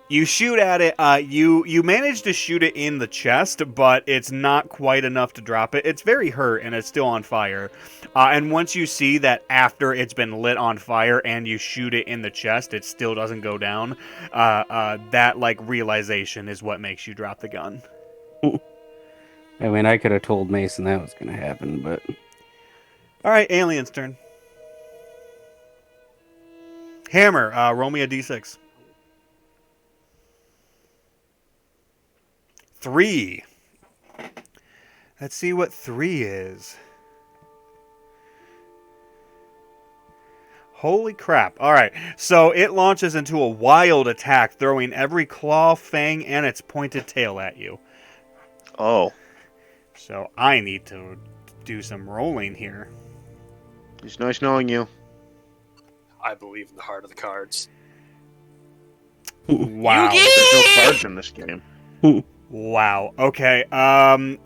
You shoot at it. You manage to shoot it in the chest, but it's not quite enough to drop it. It's very hurt, and it's still on fire. And once you see that after it's been lit on fire and you shoot it in the chest, it still doesn't go down. That like realization is what makes you drop the gun. I mean, I could have told Mason that was going to happen, but... All right, alien's turn. Hammer, roll me a d6. 3. Let's see what 3 is. Holy crap. All right. So it launches into a wild attack, throwing every claw, fang, and its pointed tail at you. Oh, So I need to do some rolling here. it's nice knowing you. I believe in the heart of the cards. Wow. There's no cards in this game. Wow. Okay.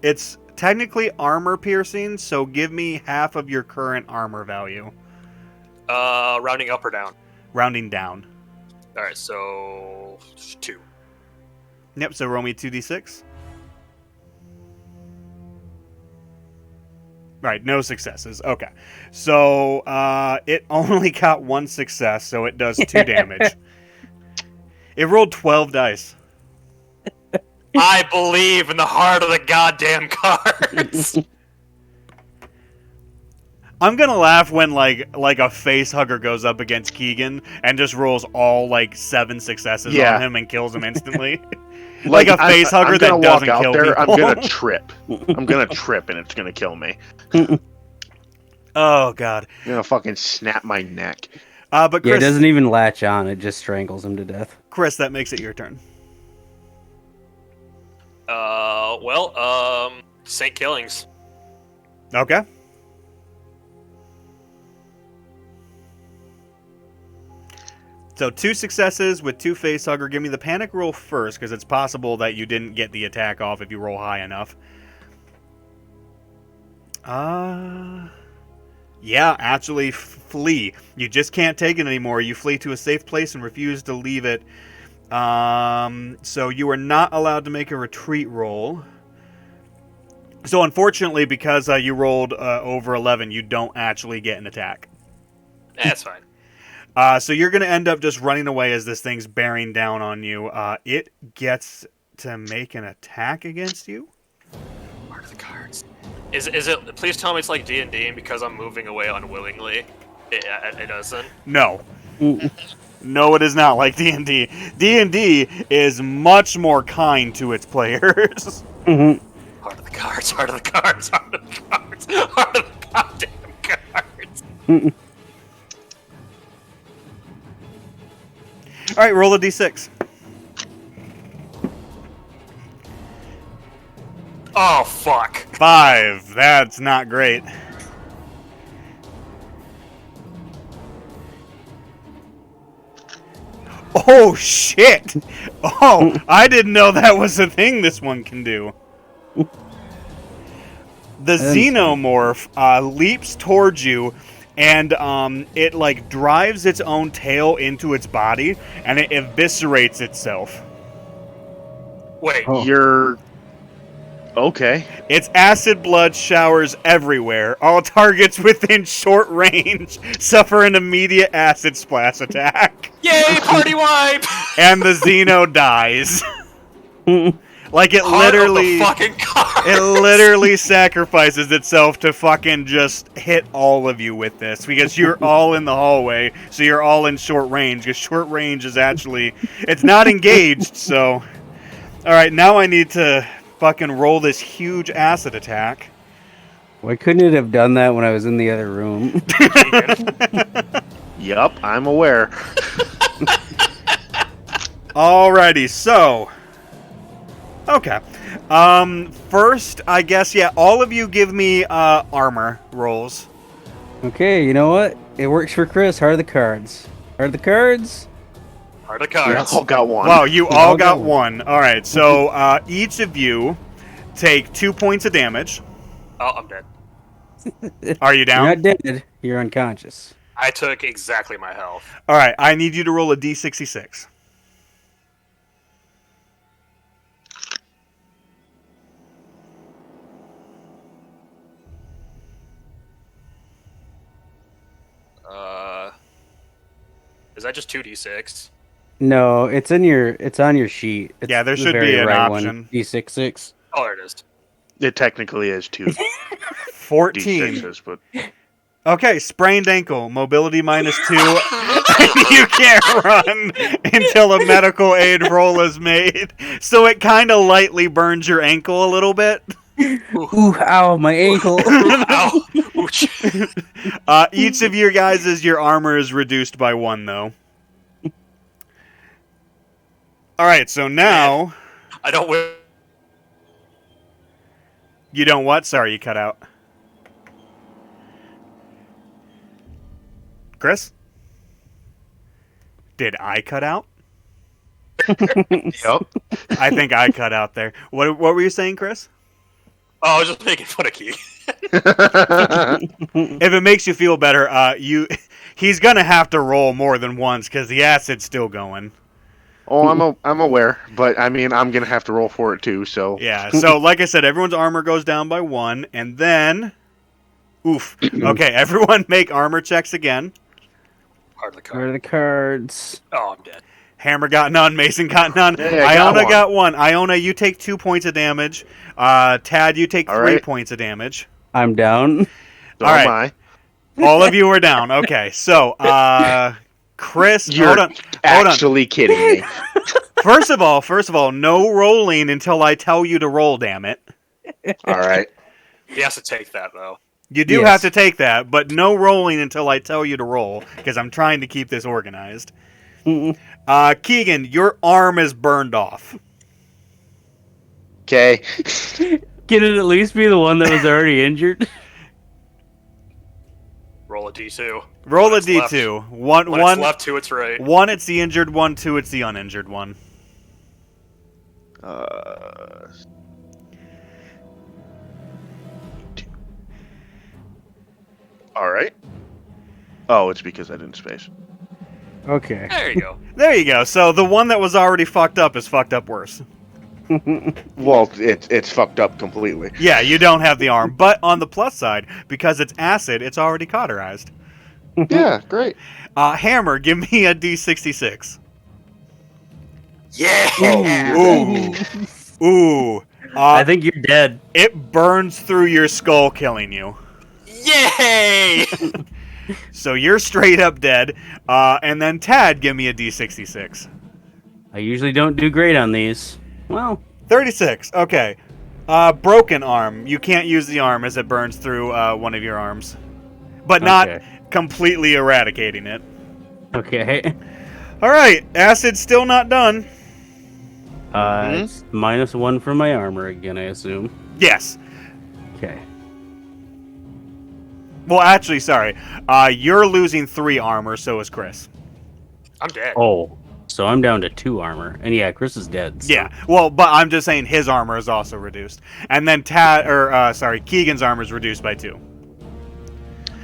It's technically armor piercing, so give me half of your current armor value. Rounding up or down? Rounding down. All right, so 2. Yep, so roll me 2d6. Right, no successes. Okay. So, it only got 1 success, so it does 2 damage. It rolled 12 dice. I believe in the heart of the goddamn cards. I'm gonna laugh when like a face hugger goes up against Keegan and just rolls all like 7 successes Yeah. on him and kills him instantly. Like a face hugger I'm that gonna doesn't walk out kill there, people. I'm gonna trip. I'm gonna trip and it's gonna kill me. Oh God. You're gonna fucking snap my neck. But Yeah, it Chris, doesn't even latch on. It just strangles him to death. Chris, that makes it your turn. St. Killings. Okay. So 2 successes with 2 facehugger. Give me the panic roll first, because it's possible that you didn't get the attack off if you roll high enough. Yeah, actually flee. You just can't take it anymore. You flee to a safe place and refuse to leave it. So you are not allowed to make a retreat roll. So unfortunately, because you rolled over 11, you don't actually get an attack. That's fine. So you're going to end up just running away as this thing's bearing down on you. It gets to make an attack against you. What are the cards? Is it? Please tell me it's like D&D, and because I'm moving away unwillingly, it doesn't. No. No, it is not like D&D. D&D is much more kind to its players. Mm-hmm. Heart of the cards. Heart of the cards. Heart of the cards. Heart of the goddamn cards. All right, roll a d6. Oh fuck. 5. That's not great. Oh, shit! Oh, I didn't know that was a thing this one can do. The xenomorph leaps towards you, and it, like, drives its own tail into its body, and it eviscerates itself. Wait. Oh. You're okay. Its acid blood showers everywhere. All targets within short range suffer an immediate acid splash attack. Yay! Party wipe. And the Xeno dies. Like it Heart literally, of the fucking cards. it literally sacrifices itself to fucking just hit all of you with this, because you're all in the hallway, so you're all in short range. Because short range is actually, it's not engaged. So, all right, now I need to fucking roll this huge acid attack. Why couldn't it have done that when I was in the other room? Yup, I'm aware. Alrighty, so okay. First, I guess, yeah, all of you give me armor rolls. Okay, you know what? It works for Chris. Heart of the cards. Heart of the cards. Heart of We cards. all got one. Wow, you We all all got got one. Alright, so each of you take 2 points of damage. Oh, I'm dead. Are you You're down? not dead. You're unconscious. I took exactly my health. Alright, I need you to roll a d66. Is that just 2d6? No, it's on your sheet. It's Yeah, there the should be very an right option. One. D66. Oh, there it is. It technically is 2 14. D6s, but Okay, sprained ankle, mobility -2. You can't run until a medical aid roll is made. So it kind of lightly burns your ankle a little bit. Ooh, ow, my ankle. Ow. Ouch. Each of your guys' your armor is reduced by 1, though. Alright, so now... I don't win. You don't what? Sorry, you cut out. Chris? Did I cut out? yup. I think I cut out there. What were you saying, Chris? Oh, I was just making fun of Key. If it makes you feel better, he's gonna have to roll more than once because the acid's still going. Oh, I'm aware, but I mean, I'm gonna have to roll for it too. So Yeah. So, like I said, everyone's armor goes down by 1, and then, oof. Okay, everyone make armor checks again. Heart of the Heart of card. the cards. Oh, I'm dead. Hammer got none. Mason got none. Yeah, I got Iona one. got 1. Iona, you take 2 points of damage. Tad, you take All 3 right. points of damage. I'm down. so All am right. I. All of you are down. Okay, so Chris, You're hold on. actually kidding me. First of all, no rolling until I tell you to roll. Damn it. All right. He has to take that, though. You do Yes. have to take that, but no rolling until I tell you to roll, because I'm trying to keep this organized. Keegan, your arm is burned off. Okay. Can it at least be the one that was already injured? Roll a d2. Roll When a it's left. d2. When One, it's left, 2, it's right. one, it's the injured one. 2, it's the uninjured one. All right. Oh, it's because I didn't space. Okay. There you go. There you go. So the one that was already fucked up is fucked up worse. Well, it's fucked up completely. Yeah, you don't have the arm. But on the plus side, because it's acid, it's already cauterized. Yeah, great. Hammer, give me a d66. Yeah! Ooh. Ooh. I think you're dead. It burns through your skull, killing you. Yay! So you're straight up dead. And then Tad, give me a d66. I usually don't do great on these. Well, 36. Okay. Broken arm. You can't use the arm as it burns through one of your arms. But not Okay. completely eradicating it. okay. All right. Acid's still not done. It's -1 for my armor again, I assume. Yes. Okay. Well, actually, sorry. You're losing 3 armor, so is Chris. I'm dead. Oh, so I'm down to 2 armor, and yeah, Chris is dead. So. Yeah. Well, but I'm just saying his armor is also reduced. And then Keegan's armor is reduced by 2.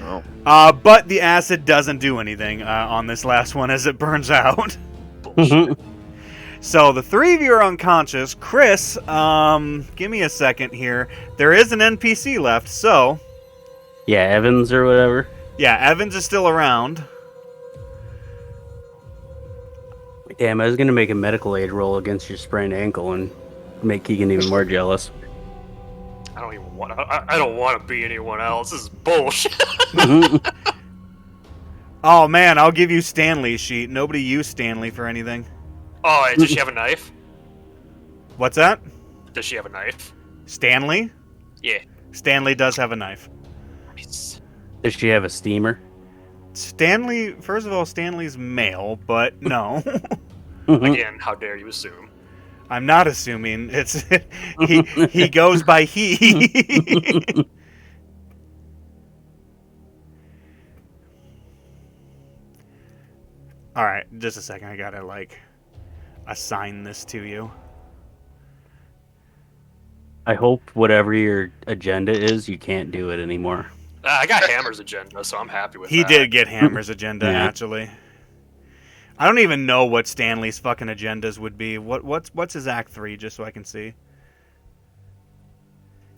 Oh. But the acid doesn't do anything on this last one as it burns out. Bullshit. So the 3 of you are unconscious. Chris, give me a second here. There is an NPC left, so Yeah, Evans or whatever. yeah, Evans is still around. Damn, I was gonna make a medical aid roll against your sprained ankle and make Keegan even more jealous. I don't even want. I don't want to be anyone else. This is bullshit. Oh man, I'll give you Stanley's sheet. Nobody used Stanley for anything. Oh, does she have a knife? What's that? Does she have a knife? Stanley? Yeah. Stanley does have a knife. Nice. Does she have a steamer? Stanley, first of all, Stanley's male, but no. Again, how dare you assume? I'm not assuming. It's he goes by he. All right, just a second. I gotta assign this to you. I hope whatever your agenda is, you can't do it anymore. I got Hammer's agenda, so I'm happy with He that. did get Hammer's agenda, Yeah. actually. I don't even know what Stanley's fucking agendas would be. What's his Act 3, just so I can see?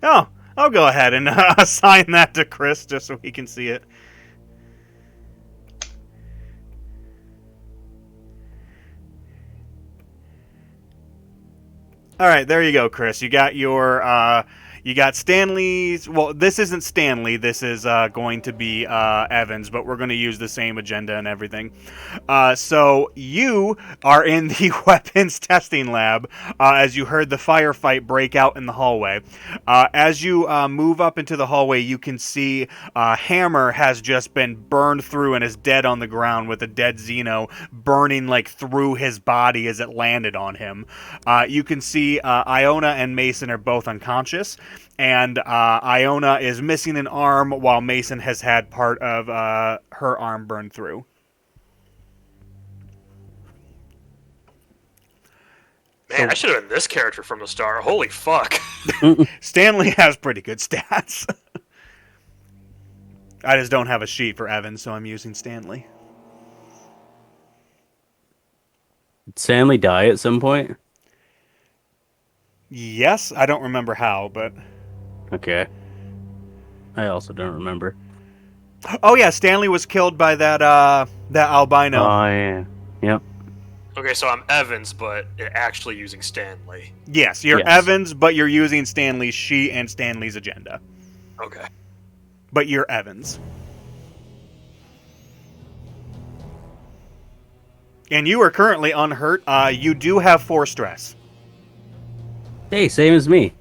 Oh, I'll go ahead and assign that to Chris, just so he can see it. All right, there you go, Chris. You got your you got Stanley's. Well, this isn't Stanley. This is going to be Evans, but we're going to use the same agenda and everything. So you are in the weapons testing lab as you heard the firefight break out in the hallway. As you move up into the hallway, you can see Hammer has just been burned through and is dead on the ground with a dead Xeno burning through his body as it landed on him. You can see Iona and Mason are both unconscious. And Iona is missing an arm while Mason has had part of her arm burned through. Man, I should have been this character from the start. Holy fuck. Stanley has pretty good stats. I just don't have a sheet for Evans, so I'm using Stanley. Did Stanley die at some point? Yes, I don't remember how, but... Okay. I also don't remember. Oh yeah, Stanley was killed by that albino. Oh, yeah. Yep. Okay, so I'm Evans, but actually using Stanley. Yes, you're Yes. Evans, but you're using Stanley's sheet and Stanley's agenda. Okay. But you're Evans. And you are currently unhurt. You do have 4 stress. Hey, same as me.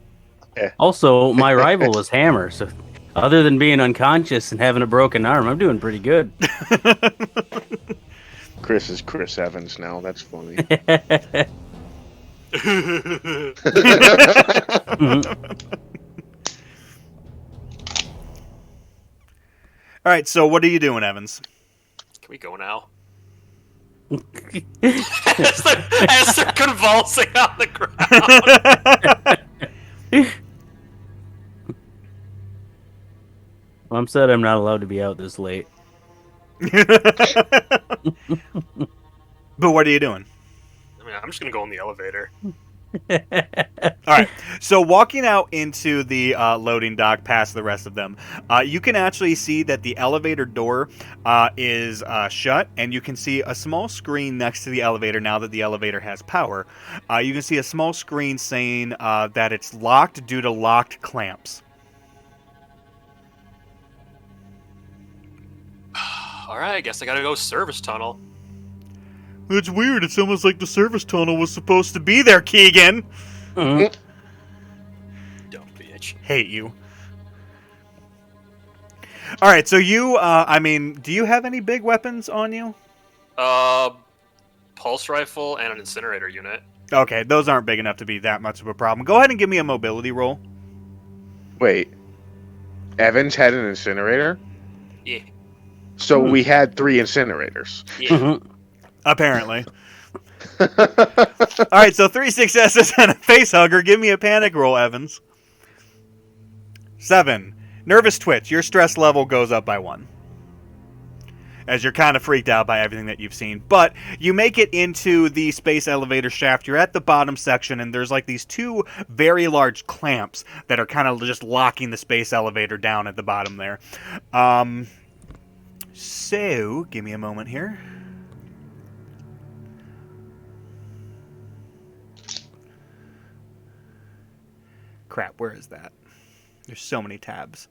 Yeah. Also, my rival was Hammer, so Other than being unconscious and having a broken arm, I'm doing pretty good. Chris is Chris Evans now. That's funny. All right, so what are you doing, Evans? Can we go now? as they're convulsing on the ground. I'm sad I'm not allowed to be out this late. But what are you doing? I mean, I'm just gonna go in the elevator. All right. So walking out into the loading dock past the rest of them, you can actually see that the elevator door is shut, and you can see a small screen next to the elevator now that the elevator has power. You can see a small screen saying that it's locked due to locked clamps. All right, I guess I gotta go service tunnel. It's weird. It's almost like the service tunnel was supposed to be there, Keegan. Dumb bitch. Hate you. All right, so you, do you have any big weapons on you? Pulse rifle and an incinerator unit. Okay, those aren't big enough to be that much of a problem. Go ahead and give me a mobility roll. Wait. Evans had an incinerator? Yeah. So we had 3 incinerators. Yeah. Apparently. All right, so 3 successes and a face hugger. Give me a panic roll, Evans. 7. Nervous twitch. Your stress level goes up by 1. As you're kind of freaked out by everything that you've seen. But you make it into the space elevator shaft. You're at the bottom section, and there's like these 2 very large clamps that are kind of just locking the space elevator down at the bottom there. So, give me a moment here. Crap, where is that? There's so many tabs.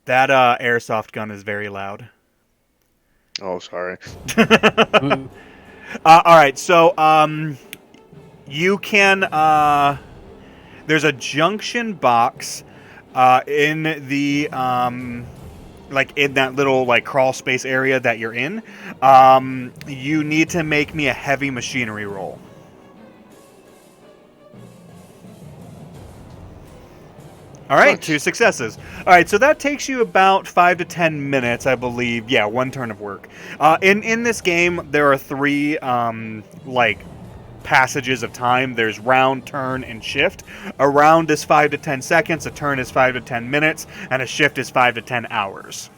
That airsoft gun is very loud. Oh, sorry. All right, so you can. There's a junction box in the like in that little like crawl space area that you're in. You need to make me a heavy machinery roll. All right, Nice. 2 successes. All right, so that takes you about 5 to 10 minutes, I believe. Yeah, 1 turn of work. In this game, there are 3 like passages of time. There's round, turn, and shift. A round is 5 to 10 seconds. A turn is 5 to 10 minutes, and a shift is 5 to 10 hours.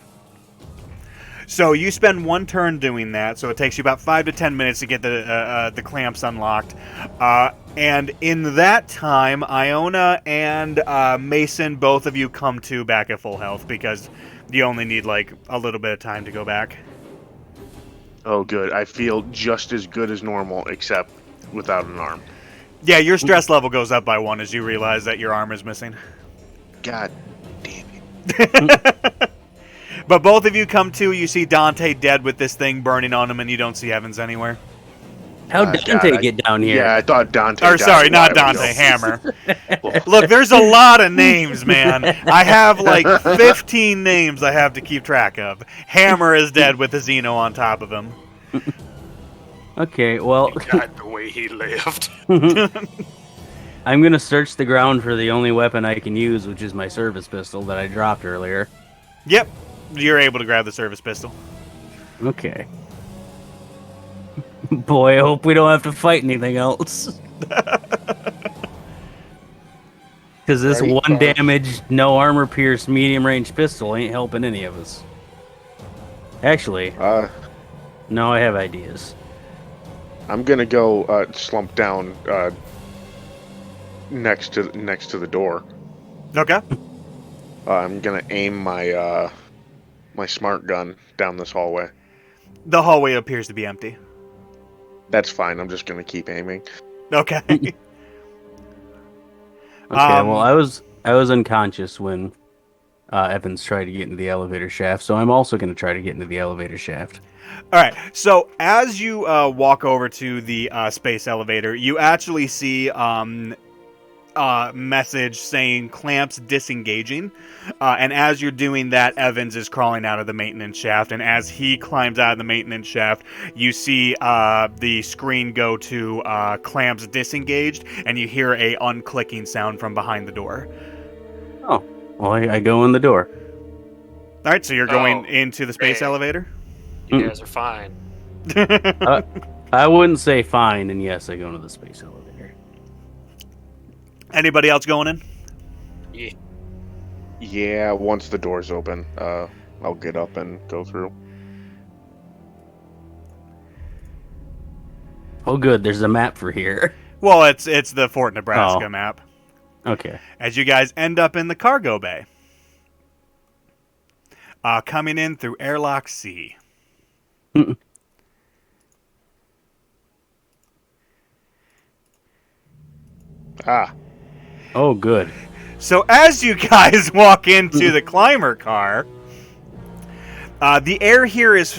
So you spend 1 turn doing that. So it takes you about 5 to 10 minutes to get the clamps unlocked. And in that time, Iona and Mason, both of you come to back at full health because you only need like a little bit of time to go back. Oh, good. I feel just as good as normal, except without an arm. Yeah, your stress level goes up by 1 as you realize that your arm is missing. God damn it. But both of you come to, you see Dante dead with this thing burning on him, and you don't see Evans anywhere. How'd Dante get down here? Yeah, I thought Dante. Or died sorry, a not while Dante, ago. Hammer. Look, there's a lot of names, man. I have like 15 names I have to keep track of. Hammer is dead with a Xeno on top of him. Okay, well, God, the way he lived. I'm gonna search the ground for the only weapon I can use, which is my service pistol that I dropped earlier. Yep, you're able to grab the service pistol. Okay. Boy, I hope we don't have to fight anything else. Because this Right, 1 damage, no armor pierced, medium range pistol ain't helping any of us. Actually, no, I have ideas. I'm gonna go slump down next to the door. Okay. I'm gonna aim my my smart gun down this hallway. The hallway appears to be empty. That's fine. I'm just gonna keep aiming. Okay. Okay, well, I was unconscious when Evans tried to get into the elevator shaft, so I'm also going to try to get into the elevator shaft. All right. So as you walk over to the space elevator, you actually see message saying clamps disengaging. And as you're doing that, Evans is crawling out of the maintenance shaft. And as he climbs out of the maintenance shaft, you see the screen go to clamps disengaged, and you hear a unclicking sound from behind the door. Oh, well, I go in the door. All right, so you're going Oh, into the space great. elevator? You guys are fine. I wouldn't say fine, and yes, I go into the space elevator. Anybody else going in? Yeah. Yeah, once the doors open, I'll get up and go through. Oh, good. There's a map for here. Well, it's the Fort Nebraska Oh. map. Okay. As you guys end up in the cargo bay. Coming in through airlock C. Ah, Oh, good. So as you guys walk into the climber car, the air here is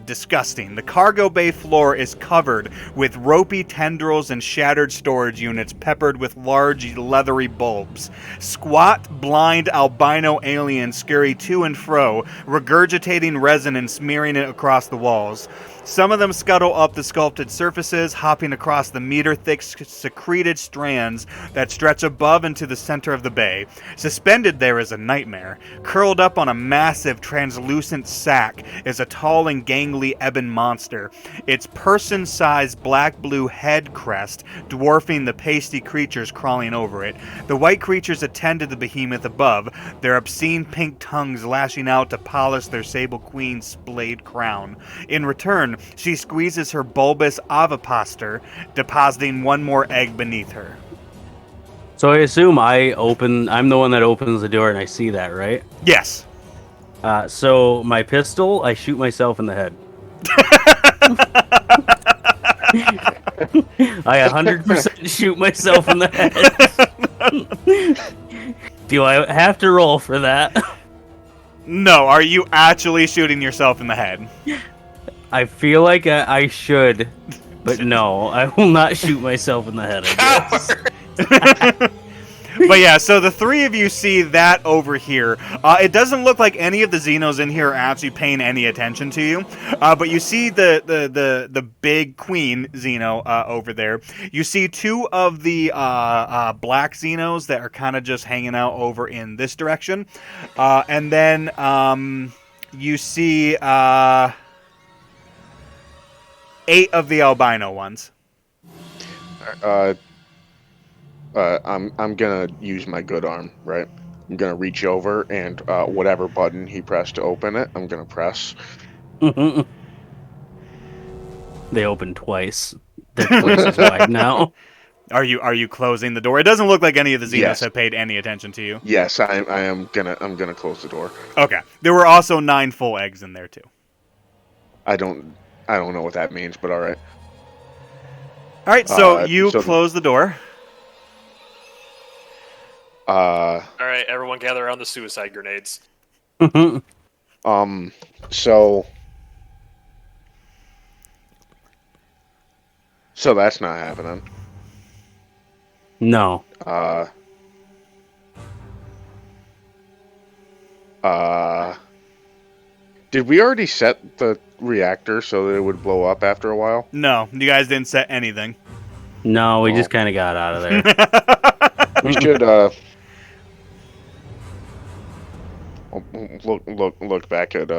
disgusting. The cargo bay floor is covered with ropey tendrils and shattered storage units peppered with large leathery bulbs. Squat, blind albino aliens scurry to and fro, regurgitating resin and smearing it across the walls. Some of them scuttle up the sculpted surfaces, hopping across the meter-thick secreted strands that stretch above into the center of the bay. Suspended there is a nightmare. Curled up on a massive, translucent sack is a tall and gangly ebon monster, its person-sized black-blue head crest dwarfing the pasty creatures crawling over it. The white creatures attend to the behemoth above, their obscene pink tongues lashing out to polish their sable queen's splayed crown. In return, she squeezes her bulbous ovipositor, depositing one more egg beneath her. So I assume I'm the one that opens the door and I see that, right? Yes. So my pistol, I shoot myself in the head. I 100% shoot myself in the head. Do I have to roll for that? No, are you actually shooting yourself in the head? I feel like I should, but no, I will not shoot myself in the head, I guess. But yeah, so the three of you see that over here. It doesn't look like any of the Xenos in here are actually paying any attention to you. But you see the big queen Xeno over there. You see two of the black Xenos that are kind of just hanging out over in this direction. And then you see 8 of the albino ones. I'm gonna use my good arm, right? I'm gonna reach over and whatever button he pressed to open it, I'm gonna press. They open twice. They're twice as wide now. Are you closing the door? It doesn't look like any of the Xenos Yes. have paid any attention to you. Yes, I'm gonna close the door. Okay. There were also 9 full eggs in there too. I don't know what that means, but all right. All right, so you so- close the door. All right, everyone gather around the suicide grenades. So that's not happening. No. Did we already set the reactor so that it would blow up after a while? No, you guys didn't set anything. No, we Oh. just kind of got out of there. We should look back at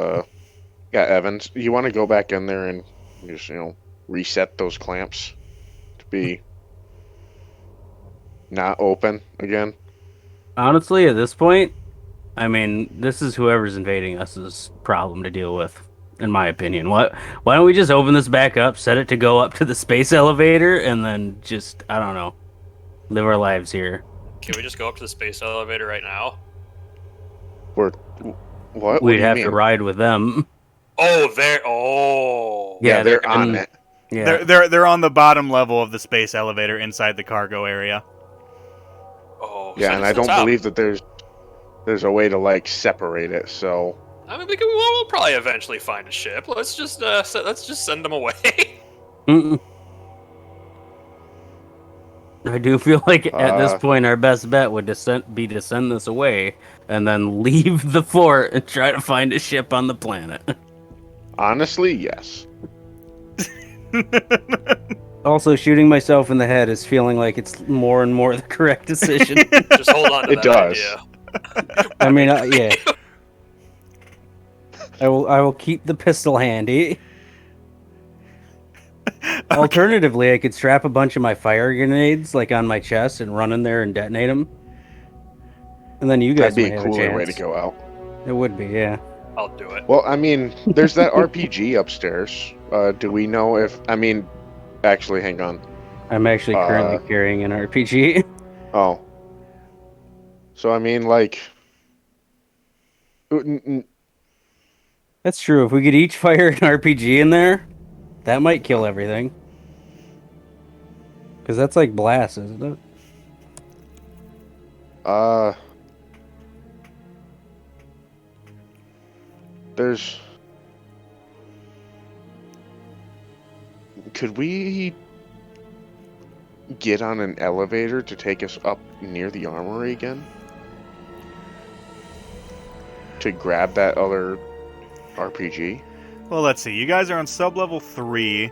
Evans. You want to go back in there and just reset those clamps to be not open again? Honestly, at this point, I mean, this is whoever's invading us's problem to deal with, in my opinion. Why don't we just open this back up, set it to go up to the space elevator, and then just, I don't know, live our lives here? Can we just go up to the space elevator right now? Or what? We'd have to ride with them. Oh, there. Oh. Yeah, they're they're on in- it. Yeah. They're on the bottom level of the space elevator inside the cargo area. Oh. Yeah, send and us I to don't the top. believe that there's a way to separate it. So I mean, we'll probably eventually find a ship. Let's just let's just send them away. Mm-mm. I do feel like at this Uh, point our best bet would be to send this away and then leave the fort and try to find a ship on the planet. Honestly, yes. Also, shooting myself in the head is feeling like it's more and more the correct decision. Just hold on to It that does. idea. I mean, yeah. I will keep the pistol handy. Alternatively, I could strap a bunch of my fire grenades like on my chest and run in there and detonate them. And then you guys That'd be might a have a cooler way chance. to go out. It would be, yeah. I'll do it. Well, I mean, there's that RPG upstairs. Do we know if? I mean, actually, hang on. I'm actually currently carrying an RPG. Oh. So I mean, like. That's true. If we could each fire an RPG in there, that might kill everything. Because that's like blast, isn't it? There's. Could we get on an elevator to take us up near the armory again? To grab that other RPG? Well, let's see. You guys are on sub-level 3.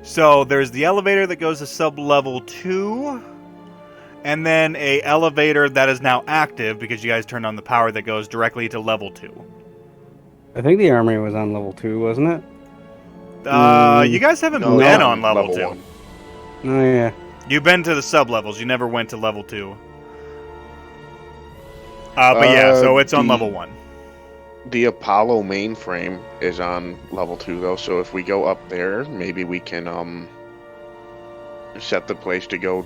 So there's the elevator that goes to sub-level 2, and then a elevator that is now active because you guys turned on the power that goes directly to level 2. I think the armory was on level 2, wasn't it? You guys haven't No, been no, on level 2. 1. Oh, yeah. You've been to the sub-levels. You never went to level 2. But yeah, so it's on level 1. The Apollo mainframe is on level 2 though, so if we go up there, maybe we can set the place to go.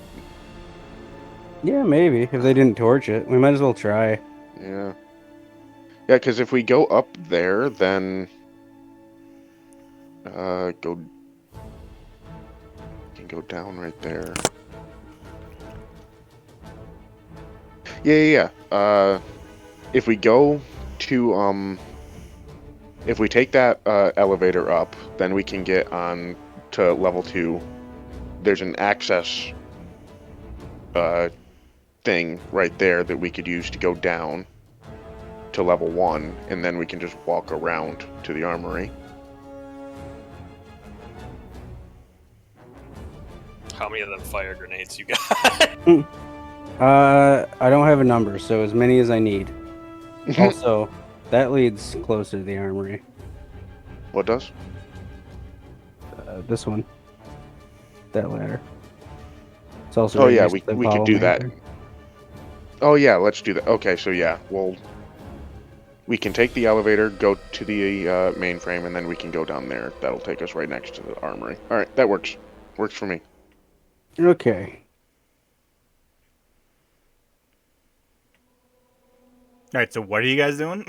Yeah, maybe. If they didn't torch it. We might as well try. Yeah. Yeah, because if we go up there, then go. Can go down right there. Yeah. If we go to if we take that elevator up, then we can get on to level 2. There's an access thing right there that we could use to go down to level 1, and then we can just walk around to the armory. How many of them fire grenades you got? I don't have a number, so as many as I need. Also, that leads closer to the armory. What does? This one. That ladder. It's also Oh right yeah, next we to the could Apollo do that. mainframe. Oh yeah, let's do that. Okay, so yeah, we can take the elevator, go to the mainframe, and then we can go down there. That'll take us right next to the armory. All right, that works. Works for me. Okay. All right, so what are you guys doing?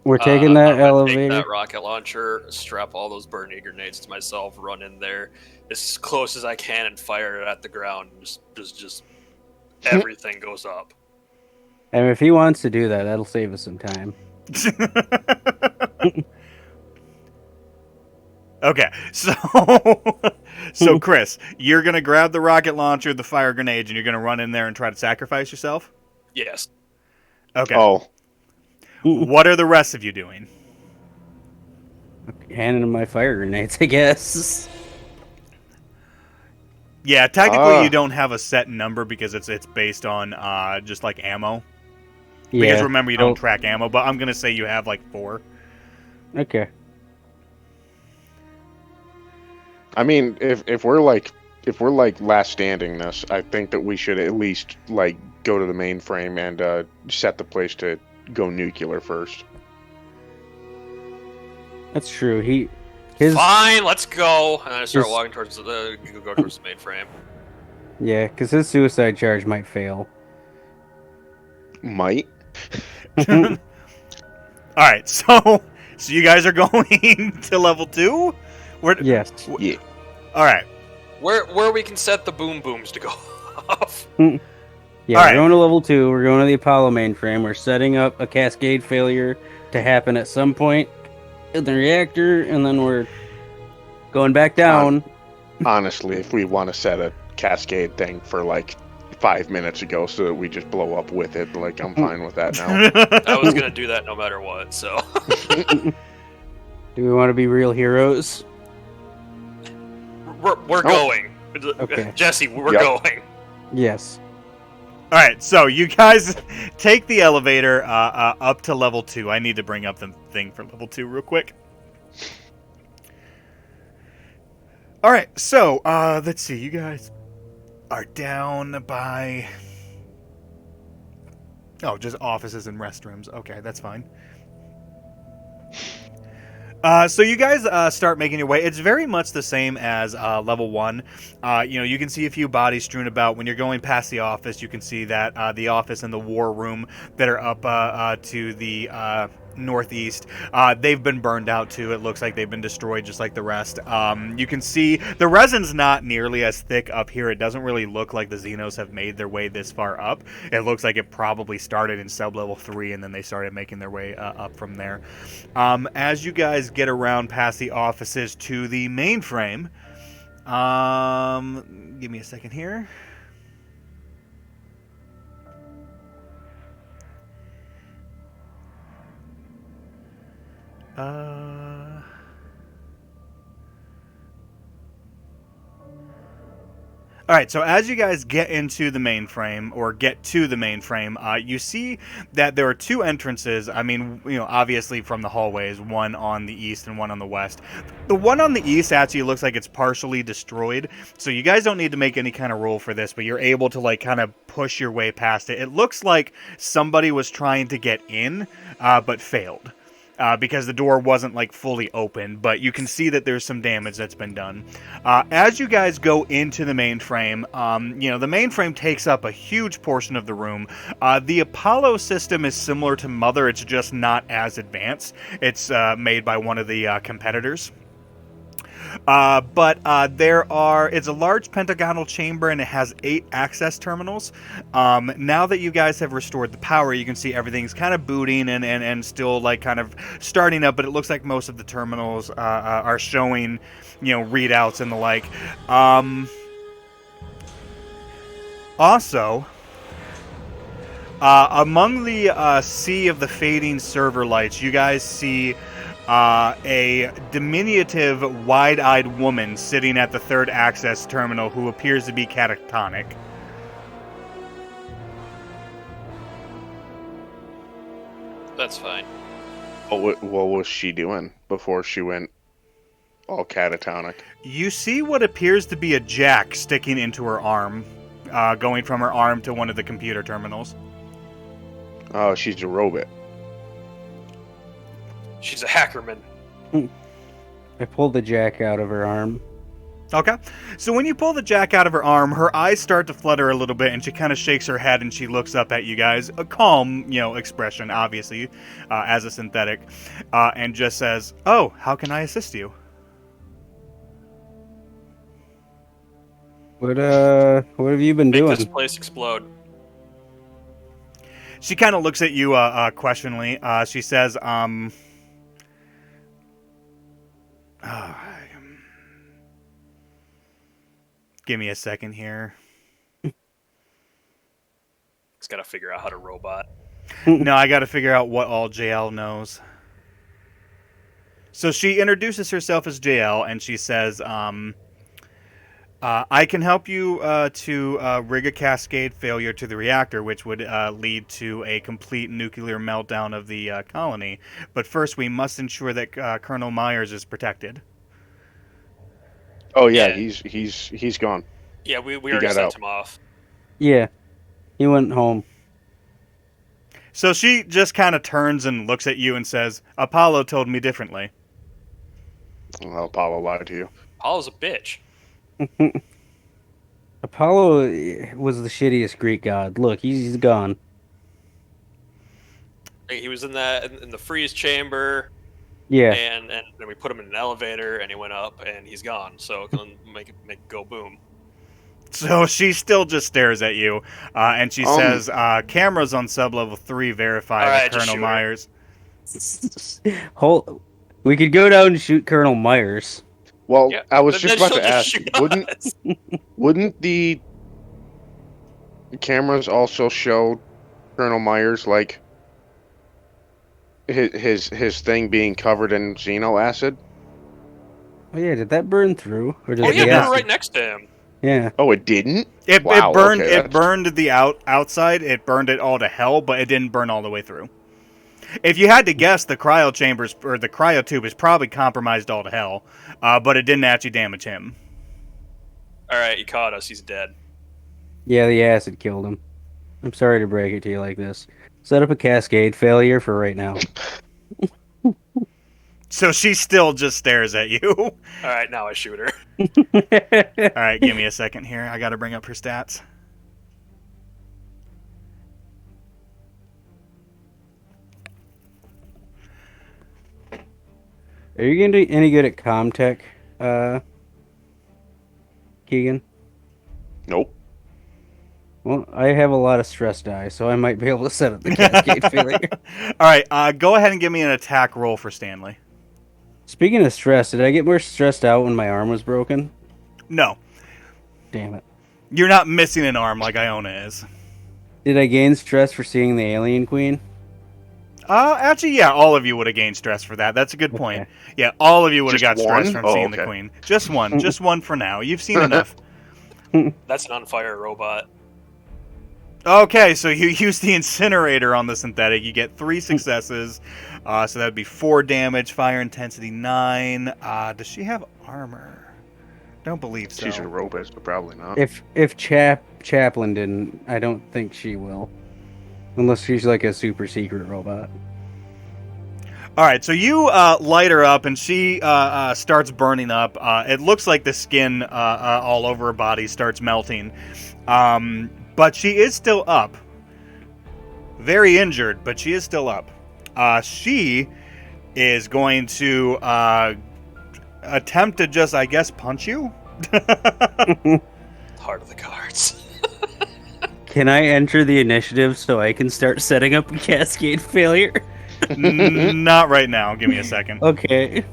We're taking I'm that gonna elevator. Take that rocket launcher, strap all those burning grenades to myself, run in there as close as I can, and fire it at the ground. Just everything goes up. And if he wants to do that, that'll save us some time. Okay, so Chris, you're gonna grab the rocket launcher, the fire grenades, and you're gonna run in there and try to sacrifice yourself? Yes. Okay. Oh, What are the rest of you doing? Handing him my fire grenades, I guess. Yeah, technically you don't have a set number because it's based on just like ammo. Because remember you don't track ammo, but I'm gonna say you have like 4. Okay. I mean, if we're like last standing this, I think that we should at least like go to the mainframe and set the place to go nuclear first. That's true. Fine, let's go. And I start His- walking towards the mainframe. Yeah, because his suicide charge might fail. Might. All right, so you guys are going to level 2? Yes. Yeah. All right. Where we can set the boom booms to go off. Yeah, All we're right. going to level 2. We're going to the Apollo mainframe. We're setting up a cascade failure to happen at some point in the reactor, and then we're Going back down. Honestly, if we want to set a cascade thing for like 5 minutes ago so that we just blow up with it, like I'm fine with that now. I was gonna do that no matter what. So Do we want to be real heroes? we're Oh. going. Okay. Jesse, we're Yep. going. Yes. All right, so you guys take the elevator up to level 2. I need to bring up the thing for level 2 real quick. All right, so let's see. You guys are down by... Oh, just offices and restrooms. Okay, that's fine. So you guys start making your way. It's very much the same as level 1. You can see a few bodies strewn about. When you're going past the office, you can see that the office and the war room that are up to the northeast, they've been burned out too. It looks like they've been destroyed just like the rest. You can see the resin's not nearly as thick up here. It doesn't really look like the Xenos have made their way this far up. It looks like it probably started in sub-level 3 and then they started making their way up from there. As you guys get around past the offices to the mainframe, give me a second here. All right, so as you guys get into the mainframe, or get to the mainframe, you see that there are 2 entrances. I mean, obviously from the hallways, one on the east and one on the west. The one on the east actually looks like it's partially destroyed, so you guys don't need to make any kind of roll for this, but you're able to, like, kind of push your way past it. It looks like somebody was trying to get in, but failed. Because the door wasn't like fully open, but you can see that there's some damage that's been done. As you guys go into the mainframe, the mainframe takes up a huge portion of the room. The Apollo system is similar to Mother, it's just not as advanced. It's made by one of the competitors. But it's a large pentagonal chamber and it has 8 access terminals. Now that you guys have restored the power, you can see everything's kind of booting and still like kind of starting up, but it looks like most of the terminals are showing, readouts and the like. Also, among the sea of the fading server lights, you guys see a diminutive, wide-eyed woman sitting at the 3rd access terminal who appears to be catatonic. That's fine. What was she doing before she went all catatonic? You see what appears to be a jack sticking into her arm, going from her arm to one of the computer terminals. Oh, she's a robot. She's a hackerman. I pulled the jack out of her arm. Okay. So when you pull the jack out of her arm, her eyes start to flutter a little bit, and she kind of shakes her head, and she looks up at you guys. A calm, expression, obviously, as a synthetic, and just says, "Oh, how can I assist you?" What have you been Make doing? this place explode. She kind of looks at you questioningly. She says, give me a second here. It's got to figure out how to robot. No, I got to figure out what all JL knows. So she introduces herself as JL, and she says, I can help you to rig a cascade failure to the reactor, which would lead to a complete nuclear meltdown of the colony. But first, we must ensure that Colonel Myers is protected. Oh yeah, Yeah. he's gone. Yeah, we already got sent out. him off. Yeah, he went home. So she just kind of turns and looks at you and says, Apollo told me differently. Well, Apollo lied to you. Paul's a bitch. Apollo was the shittiest Greek god. Look, he's gone. He was in the freeze chamber, Yeah. and then we put him in an elevator, and he went up, and he's gone. So it can make it go boom. So she still just stares at you, and she says, cameras on sub-level 3 verify All that right, just Colonel shoot her. Myers... We could go down and shoot Colonel Myers. Well, Yeah, I was then just about she'll to ask, shoot wouldn't us. wouldn't the cameras also show Colonel Myers like his thing being covered in xeno acid? Oh yeah, did that burn through, or did Oh It yeah, the we did were not. right next to him. Yeah. Oh, it didn't? It Wow, burned. okay, It that's- burned the outside. It burned it all to hell, but it didn't burn all the way through. If you had to guess, the cryo chambers or the cryo tube is probably compromised all to hell, but it didn't actually damage him. All right, he caught us. He's dead. Yeah, the acid killed him. I'm sorry to break it to you like this. Set up a cascade failure for right now. So she still just stares at you. All right, now I shoot her. All right, give me a second here. I got to bring up her stats. Are you gonna do any good at Comtech, Keegan? Nope. Well, I have a lot of stress die, so I might be able to set up the cascade failure. All right, go ahead and give me an attack roll for Stanley. Speaking of stress, did I get more stressed out when my arm was broken? No, Damn it. you're not missing an arm like Iona is. Did I gain stress for seeing the alien queen? Actually, yeah, all of you would have gained stress for that. That's a good point. Okay. Yeah, all of you would have got Just stress one? from Oh, seeing the okay. queen. Just one for now. You've seen enough. That's an on fire robot. Okay, so you use the incinerator on the synthetic. You get 3 successes. So that'd be 4 damage, fire intensity 9. Does she have armor? Don't believe so. She's a robot, but probably not. If Chaplin didn't, I don't think she will. Unless she's like a super secret robot. All right, so you light her up, and she starts burning up. It looks like the skin all over her body starts melting. But she is still up. Very injured, but she is still up. She is going to attempt to just, I guess, punch you? Heart of the cards. Can I enter the initiative so I can start setting up a cascade failure? Not right now. Give me a second. Okay.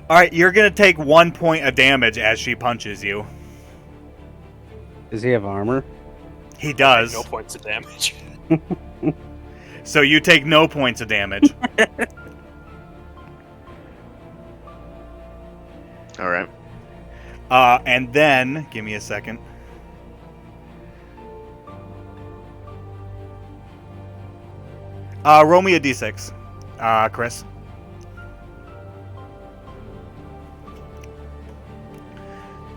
All right, you're going to take 1 point of damage as she punches you. Does he have armor? He does. No points of damage. So you take no points of damage. All right. And then, give me a second. Roll me a d6, Chris.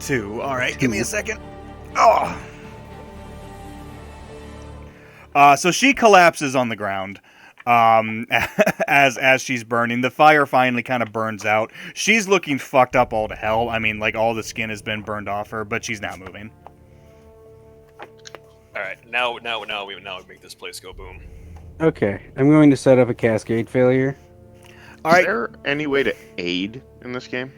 Two. All right, give me a second. Oh. So she collapses on the ground. As she's burning, the fire finally kind of burns out. She's looking fucked up all to hell. I mean, like all the skin has been burned off her, but she's not moving. All right, now we make this place go boom. Okay. I'm going to set up a cascade failure. All Is right. there any way to aid in this game?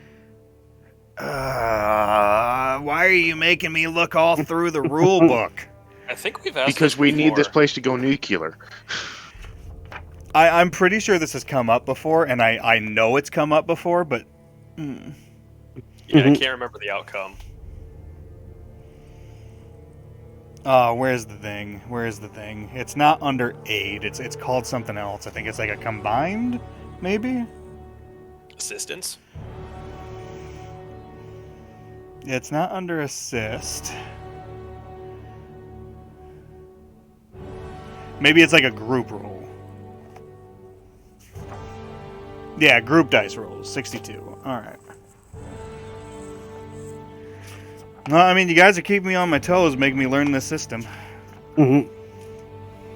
Why are you making me look all through the rule book? I think we've asked Because this we need this before. place to go nuclear. I'm pretty sure this has come up before, and I know it's come up before, but Yeah, I Mhm. can't remember the outcome. where's the thing? Where is the thing? It's not under aid. It's called something else. I think it's like a combined, maybe. Assistance. It's not under assist. Maybe it's like a group roll. Yeah, group dice rolls, 62. All right. Well, I mean, you guys are keeping me on my toes, making me learn this system. Mm-hmm.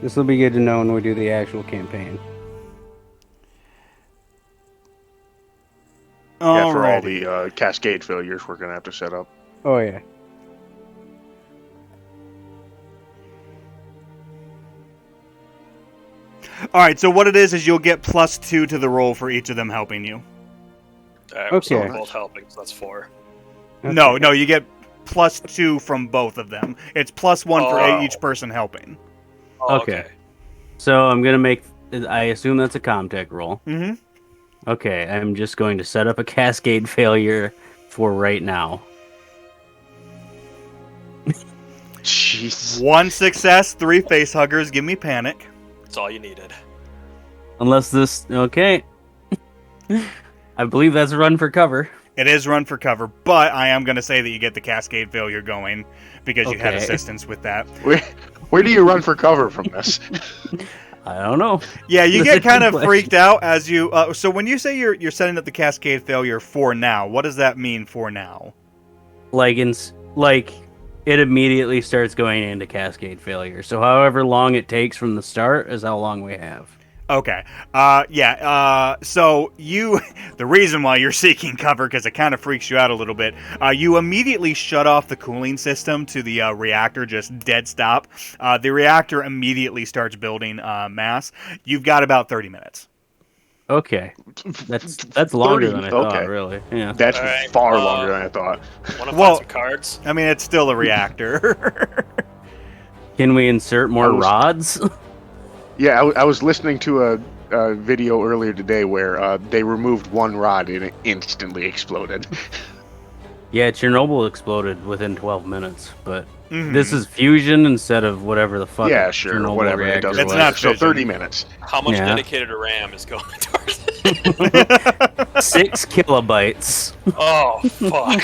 This will be good to know when we do the actual campaign. Yeah, for all Alrighty. the cascade failures we're gonna have to set up. Oh, yeah. All right, so what it is you'll get +2 to the roll for each of them helping you. So Okay. we're both helping, so that's 4. No, you get +2 from both of them. It's +1 for Oh. each person helping. Oh, Okay. So I'm going to make I assume that's a Comtech roll. Mm-hmm. Okay, I'm just going to set up a cascade failure for right now. Jeez. 1 success, 3 face huggers. Give me panic. That's all you needed. Unless this... Okay. I believe that's run for cover. It is run for cover, but I am going to say that you get the cascade failure going because you had Okay. assistance with that. Where do you run for cover from this? I don't know. Yeah, you That's get a kind good of question. freaked out as you. So when you say you're setting up the cascade failure for now, what does that mean for now? Like it immediately starts going into cascade failure. So however long it takes from the start is how long we have. Okay. So the reason why you're seeking cover, because it kind of freaks you out a little bit, you immediately shut off the cooling system to the reactor, just dead stop. The reactor immediately starts building mass. You've got about 30 minutes. Okay. That's longer 30, than I thought, okay. really. Yeah. That's All right, far longer than I thought. Want to Well- find some cards? I mean, it's still a reactor. Can we insert more I was- rods? Yeah, I was listening to a video earlier today where they removed one rod and it instantly exploded. Yeah, Chernobyl exploded within 12 minutes, but Mhm. this is fusion instead of whatever the fuck. Yeah, sure, Chernobyl whatever. It reactor doesn't It's was. not So fission. 30 minutes. How much Yeah. dedicated RAM is going towards it? 6 kilobytes. Oh, fuck.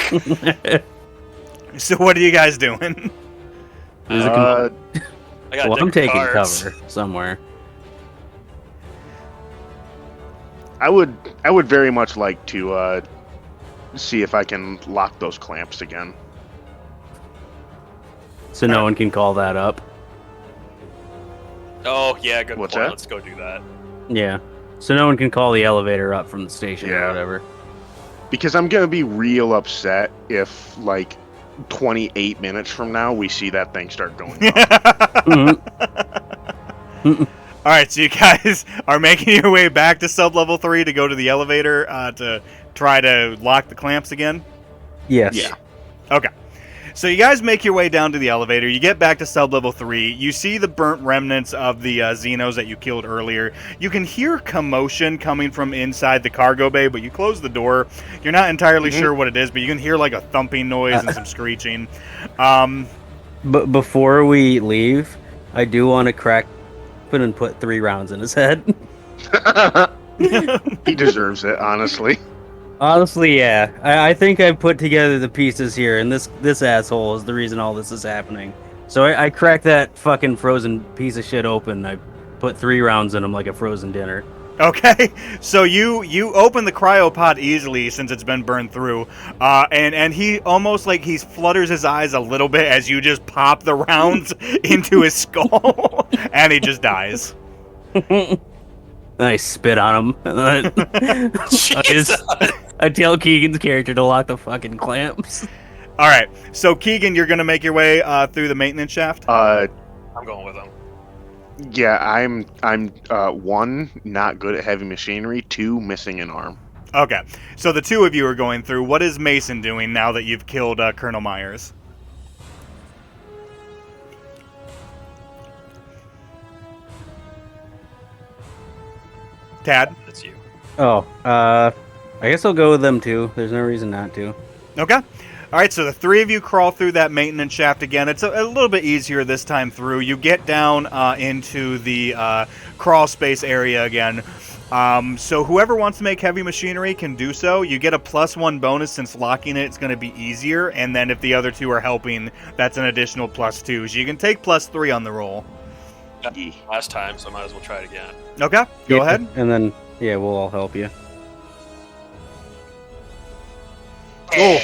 So what are you guys doing? There's a Uh, I got well, I'm taking cards. cover somewhere. I would very much like to see if I can lock those clamps again. So no one can call that up. Oh, yeah, good What's point. that? Let's go do that. Yeah. So no one can call the elevator up from the station or Yeah. whatever. Because I'm gonna be real upset if like 28 minutes from now we see that thing start going up. Mhm. All right, so you guys are making your way back to sub-level 3 to go to the elevator to try to lock the clamps again? Yes. Yeah. Okay. So you guys make your way down to the elevator. You get back to sub-level 3. You see the burnt remnants of the Xenos that you killed earlier. You can hear commotion coming from inside the cargo bay, but you close the door. You're not entirely sure what it is, but you can hear like a thumping noise and some screeching. But before we leave, I do want to crack open and put 3 rounds in his head. He deserves it, honestly. Honestly, yeah. I think I've put together the pieces here, and this asshole is the reason all this is happening. So I cracked that fucking frozen piece of shit open. I put 3 rounds in him like a frozen dinner. Okay, so you open the cryopod easily since it's been burned through, and he almost like he flutters his eyes a little bit as you just pop the rounds into his skull, and he just dies. I spit on him. And then Jesus. I tell Keegan's character to lock the fucking clamps. All right, so Keegan, you're gonna make your way through the maintenance shaft. I'm going with him. Yeah, I'm 1, not good at heavy machinery, 2, missing an arm. Okay, so the two of you are going through. What is Mason doing now that you've killed Colonel Myers? Tad? That's you. Oh, I guess I'll go with them too. There's no reason not to. Okay. All right, so the three of you crawl through that maintenance shaft again. It's a little bit easier this time through. You get down into the crawl space area again. So whoever wants to make heavy machinery can do so. You get a +1 bonus since locking it's going to be easier. And then if the other two are helping, that's an additional +2. So you can take +3 on the roll. Last time, so I might as well try it again. Okay, go ahead. And then, yeah, we'll all help you. Cool.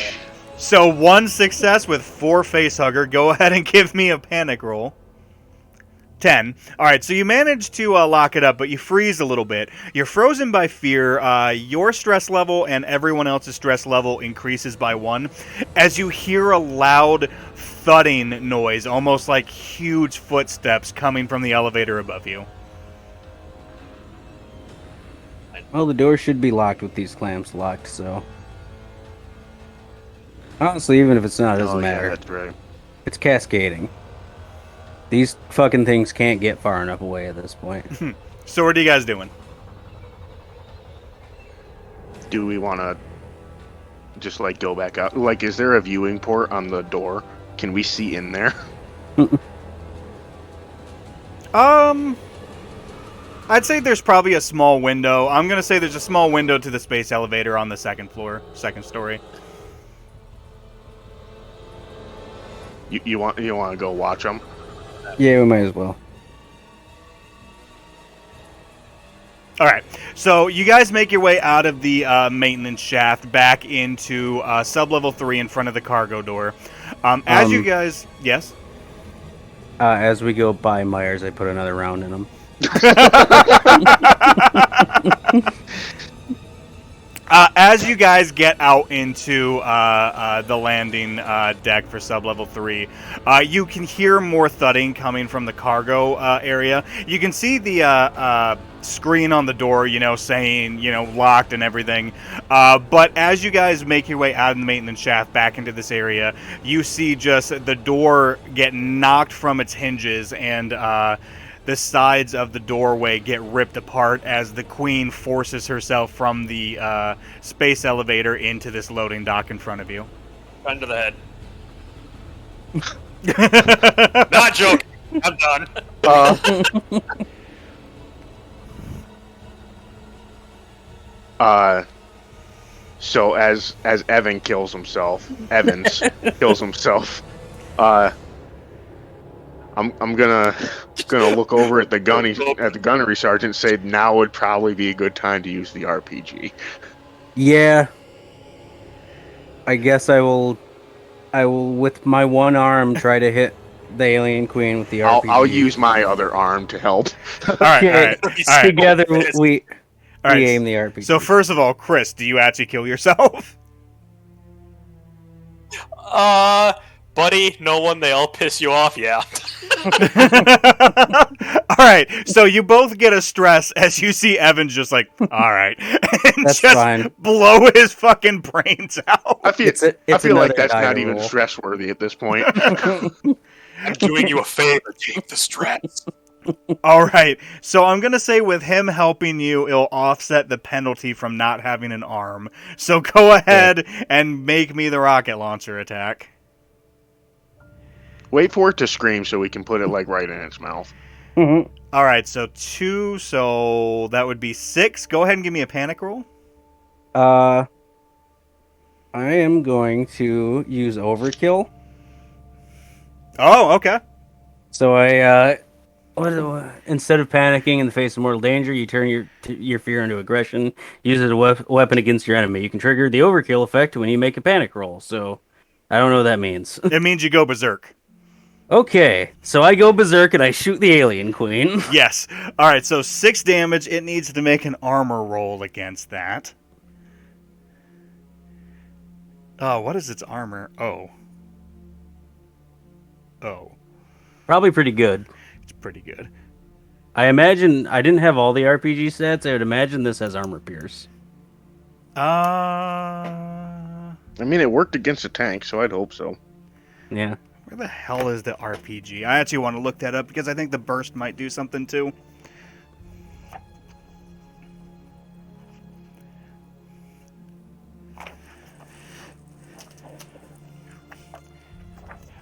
So 1 success with 4 facehugger. Go ahead and give me a panic roll. 10. All right, so you manage to lock it up, but you freeze a little bit. You're frozen by fear. Your stress level and everyone else's stress level increases by 1 as you hear a loud thudding noise, almost like huge footsteps coming from the elevator above you. Well, the door should be locked with these clamps locked, so... Honestly, even if it's not, it doesn't matter. Yeah, that's right. It's cascading. These fucking things can't get far enough away at this point. So what are you guys doing? Do we want to just like go back out? Like, is there a viewing port on the door? Can we see in there? I'd say there's probably a small window. I'm gonna say there's a small window to the space elevator on the second story. You want to go watch them? Yeah, we might as well. All right, so you guys make your way out of the maintenance shaft back into sublevel 3 in front of the cargo door. As you guys, yes. As we go by Myers, I put another round in him. As you guys get out into the landing deck for sublevel 3, you can hear more thudding coming from the cargo area. You can see the screen on the door, saying, locked and everything. But as you guys make your way out of the maintenance shaft back into this area, you see just the door get knocked from its hinges and the sides of the doorway get ripped apart as the Queen forces herself from the space elevator into this loading dock in front of you. Gun to the head. Not joking. I'm done. So as Evans kills himself, I'm gonna look over at the gunnery sergeant and say now would probably be a good time to use the RPG. Yeah. I guess I will with my one arm try to hit the alien queen with the RPG. I'll use my other arm to help. All right. Together we All right. aim the RPG. So first of all, Chris, do you actually kill yourself? Buddy, no one, they all piss you off, yeah. All right, so you both get a stress as you see Evans just like, all right, and That's just fine. blow his fucking brains out. I feel It's like another that's die not even roll. stress worthy at this point. I'm doing you a favor, take the stress. All right, so I'm going to say with him helping you, it'll offset the penalty from not having an arm. So go ahead and make me the rocket launcher attack. Wait for it to scream so we can put it like right in its mouth. Mhm. All right, so 2, so that would be 6. Go ahead and give me a panic roll. I am going to use overkill. Oh, okay. So instead of panicking in the face of mortal danger, you turn your fear into aggression. Use it as a weapon against your enemy. You can trigger the overkill effect when you make a panic roll. So I don't know what that means. It means you go berserk. Okay, so I go berserk and I shoot the alien queen. Yes. All right, so 6 damage. It needs to make an armor roll against that. Oh, what is its armor? Oh. Probably pretty good. It's pretty good. I imagine I didn't have all the RPG stats. I would imagine this has armor pierce. I mean, it worked against a tank, so I'd hope so. Yeah. Where the hell is the RPG? I actually want to look that up because I think the burst might do something too.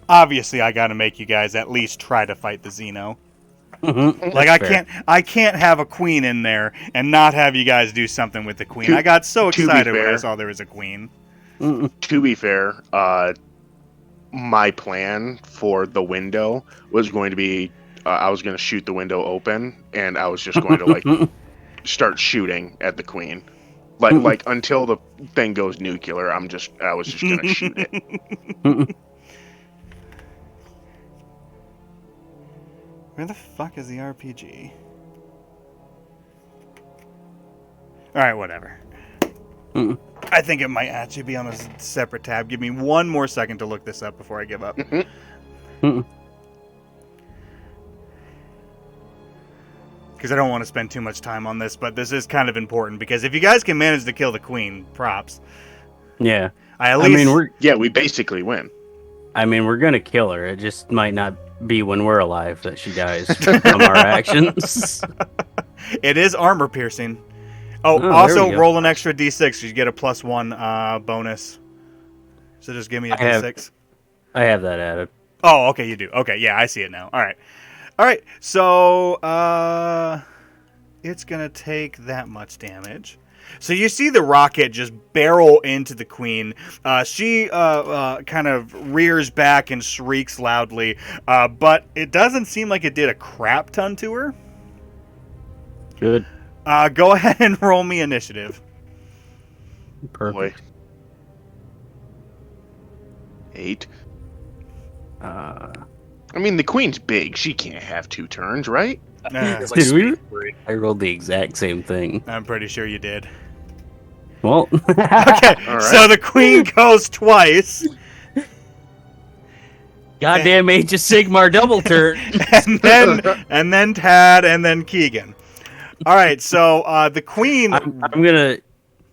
Obviously, I got to make you guys at least try to fight the Xeno. Mm-hmm. Like I can't have a queen in there and not have you guys do something with the queen. I got so to be excited when I fair- saw there was a queen. To be fair, my plan for the window was going to be I was going to shoot the window open, and I was just going to like start shooting at the queen, like until the thing goes nuclear. I was just going to shoot it. Where the fuck is the RPG? Alright, whatever. I think it might actually be on a separate tab. Give me one more second to look this up before I give up. Because I don't want to spend too much time on this, but this is kind of important, because if you guys can manage to kill the queen, props. Yeah. I mean, we basically win. We're gonna kill her. It just might not be when we're alive that she dies from our actions. It is armor piercing. Oh, Oh, there also we go. roll an extra d6. You get a +1 bonus. So just give me a I have- d6. I have that added. Oh, okay, you do. Okay, yeah, I see it now. All right. So it's gonna take that much damage. So you see the rocket just barrel into the queen. She kind of rears back and shrieks loudly, but it doesn't seem like it did a crap ton to her. Good. Go ahead and roll me initiative. Perfect. Boy. 8. Uh, I mean, the queen's big. She can't have 2 turns, right? It's Did we? speed three. I rolled the exact same thing. I'm pretty sure you did. Well, Okay, All right. so the queen goes twice, goddamn Age of Sigmar double turn. and then Tad, and then Keegan. All right, so the queen. I'm gonna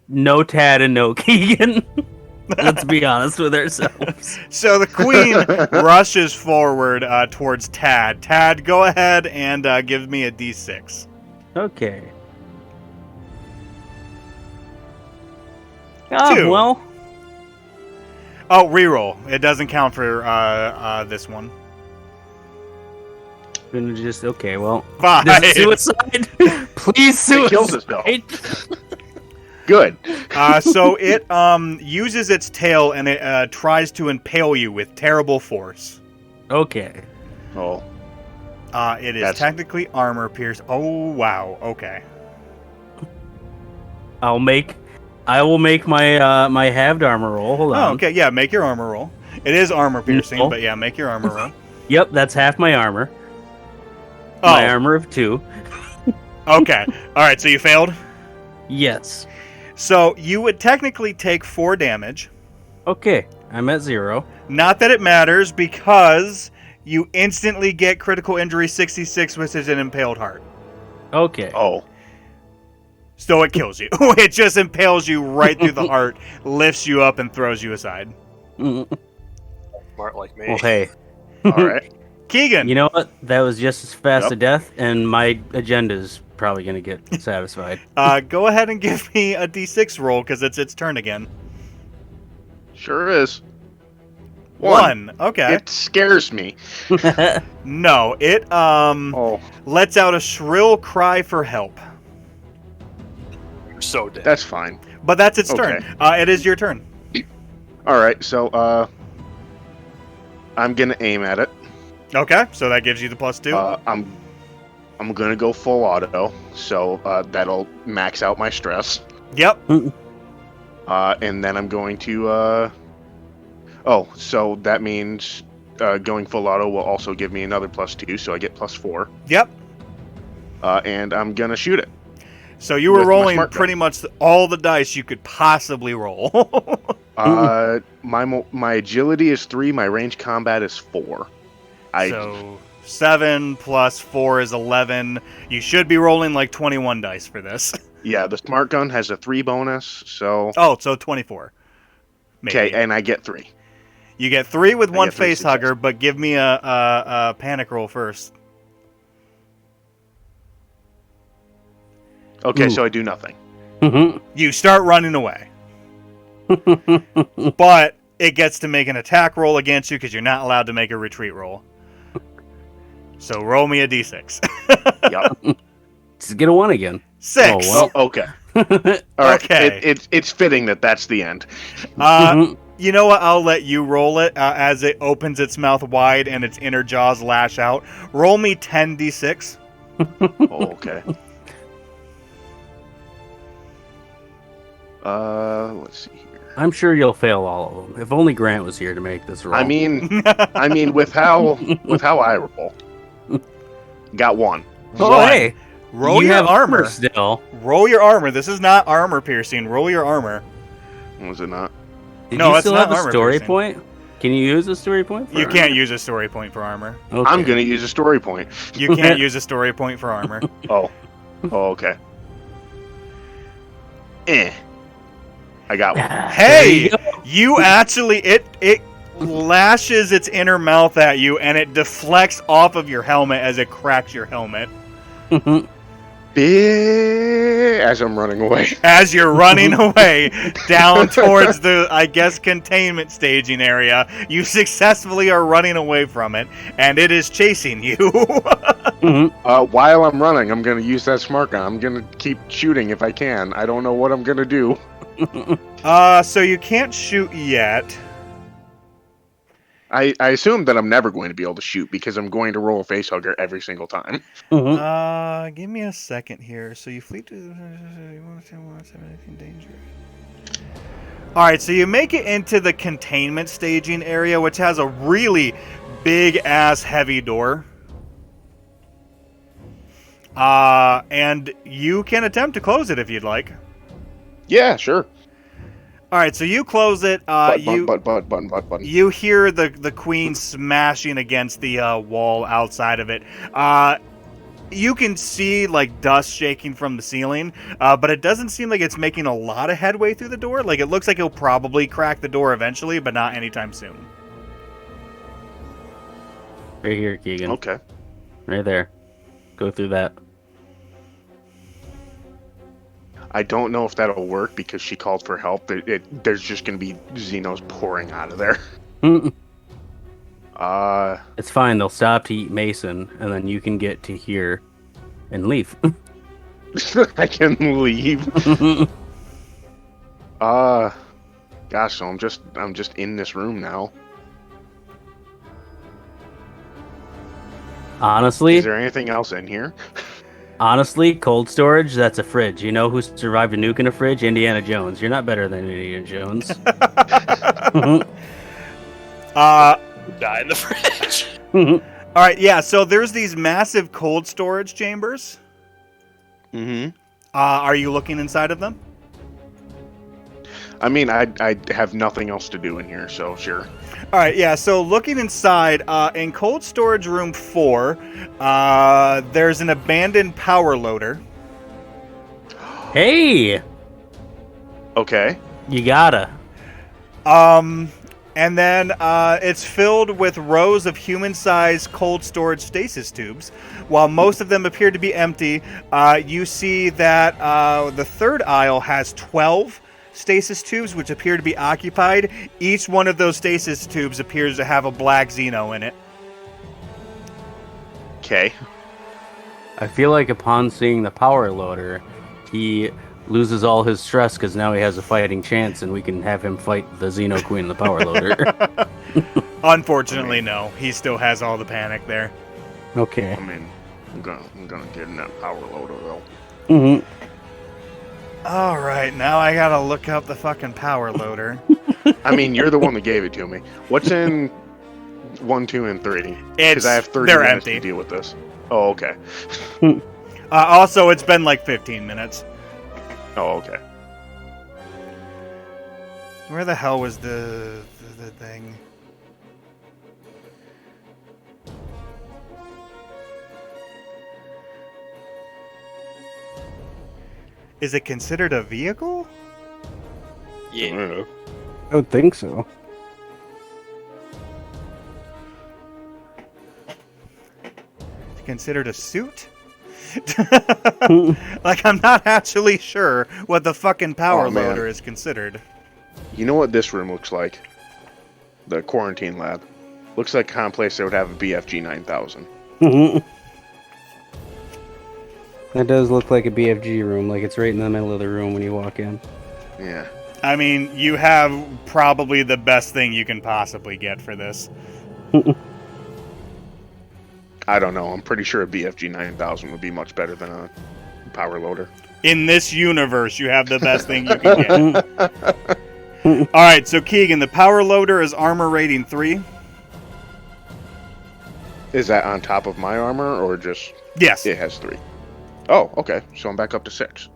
no Tad and no Keegan. Let's be honest with ourselves. So the queen rushes forward towards Tad. Tad, go ahead and give me a d6. Okay. Oh, 2. well, Oh, reroll. It doesn't count for this one. gonna just okay. Well, 5. this is suicide. Please It kills itself. suicide. Good. So it uses its tail and it tries to impale you with terrible force. Okay. Oh, It is That's- technically armor pierced. Oh wow. Okay. I will make my my halved armor roll. Hold on. Oh, okay. Yeah, make your armor roll. It is armor piercing, Roll. but yeah, make your armor roll. Yep, that's half my armor. Oh, My armor of 2. okay. All right. So you failed. Yes. So you would technically take 4 damage. Okay, I'm at 0. Not that it matters because you instantly get critical injury 66, which is an impaled heart. Okay. oh. So it kills you. It just impales you right through the heart, lifts you up, and throws you aside. Mm, Smart like me. Well, hey, All right. Keegan. you know what? That was just as fast Yep. to death, and my agenda's probably gonna get satisfied. Go ahead and give me a d6 roll because it's its turn again. Sure is. 1. Okay. It scares me. No, it Oh, lets out a shrill cry for help. You're so dead. that's fine. But that's its turn. Okay. It is your turn. All right. So, I'm gonna aim at it. Okay, so that gives you the +2. I'm gonna go full auto, so that'll max out my stress. Yep. And then I'm going to. Oh, so that means going full auto will also give me another +2, so I get +4. Yep. And I'm gonna shoot it. So you were With my rolling smart gun. pretty much all the dice you could possibly roll. My agility is 3. My range combat is 4. So 7 plus 4 is 11. You should be rolling like 21 dice for this. Yeah, the smart gun has a 3 bonus, so Oh, so 24. Maybe. okay, and I get 3. You get 3 with I one get 3 face hugger, but give me a panic roll first. Okay, Ooh. so I do nothing. You start running away, but it gets to make an attack roll against you because you're not allowed to make a retreat roll. So roll me a d6. Yep. Just get a 1 again. 6. Oh, Oh, okay. All right. Okay. It's fitting that that's the end. You know what? I'll let you roll it as it opens its mouth wide and its inner jaws lash out. Roll me 10d6. Oh, okay. Let's see here. I'm sure you'll fail all of them. If only Grant was here to make this roll. I mean, with how I roll, got 1. oh One. hey, Roll you your have armor. still. Roll your armor. This is not armor piercing. Roll your armor. Was it not? Did No, you it's still not have a armor story piercing. point? Can you use a story point? For You armor? can't use a story point for armor. Okay. I'm gonna use a story point. You can't use a story point for armor. Oh, okay. I got 1. Hey, There you actually it lashes its inner mouth at you and it deflects off of your helmet as it cracks your helmet. you go. As I'm running away. As you're running away down towards the, I guess, containment staging area, you successfully are running away from it, and it is chasing you. While I'm running, I'm gonna use that smart gun. I'm gonna keep shooting if I can. I don't know what I'm gonna do. So you can't shoot yet. I assume that I'm never going to be able to shoot because I'm going to roll a face hugger every single time. Give me a second here. So you flee to danger. All right, so you make it into the containment staging area, which has a really big ass heavy door. And you can attempt to close it if you'd like. Yeah, sure. All right, so you close it. Button. You hear the queen smashing against the wall outside of it. You can see like dust shaking from the ceiling, but it doesn't seem like it's making a lot of headway through the door. Like it looks like he'll probably crack the door eventually, but not anytime soon. Right here, Keegan. Okay. Right there. Go through that. I don't know if that'll work because she called for help. There's just going to be Xenos pouring out of there. It's fine. They'll stop to eat Mason, and then you can get to here and leave. I can leave. Gosh, so I'm just in this room now. Honestly, Is there anything else in here? cold storage, that's a fridge. You know who survived a nuke in a fridge? Indiana Jones. You're not better than Indiana Jones. Die in the fridge. All right, yeah. So there's these massive cold storage chambers. Mm-hmm. Are you looking inside of them? I mean, I have nothing else to do in here, so sure. All right, yeah. So looking inside, in cold storage room 4, there's an abandoned power loader. Hey, Okay. you gotta. And then it's filled with rows of human-sized cold storage stasis tubes. While most of them appear to be empty, you see that the third aisle has 12 stasis tubes, which appear to be occupied. Each one of those stasis tubes appears to have a black Xeno in it. Okay. I feel like upon seeing the power loader, he loses all his stress because now he has a fighting chance, and we can have him fight the Xeno Queen in the power loader. Unfortunately, no. He still has all the panic there. Okay. I mean, I'm gonna get in that power loader though. Mm-hmm. All right, now I gotta look up the fucking power loader. I mean, you're the one that gave it to me. What's in 1, 2, and 3? Because I have 30 they're minutes empty. to deal with this. Oh, okay. Also, it's been like 15 minutes. Oh, okay. Where the hell was the thing? Is it considered a vehicle? Yeah. I would think so. Is it considered a suit? Like, I'm not actually sure what the fucking power Oh, man. loader is considered. You know what this room looks like? The quarantine lab. Looks like a kind of place that would have a BFG 9000. That does look like a BFG room, like it's right in the middle of the room when you walk in. Yeah. I mean, you have probably the best thing you can possibly get for this. I don't know. I'm pretty sure a BFG 9000 would be much better than a power loader. In this universe, you have the best thing you can get. All right, so Keegan, the power loader is armor rating 3. Is that on top of my armor or just Yes. it has 3? Oh, okay. So I'm back up to 6.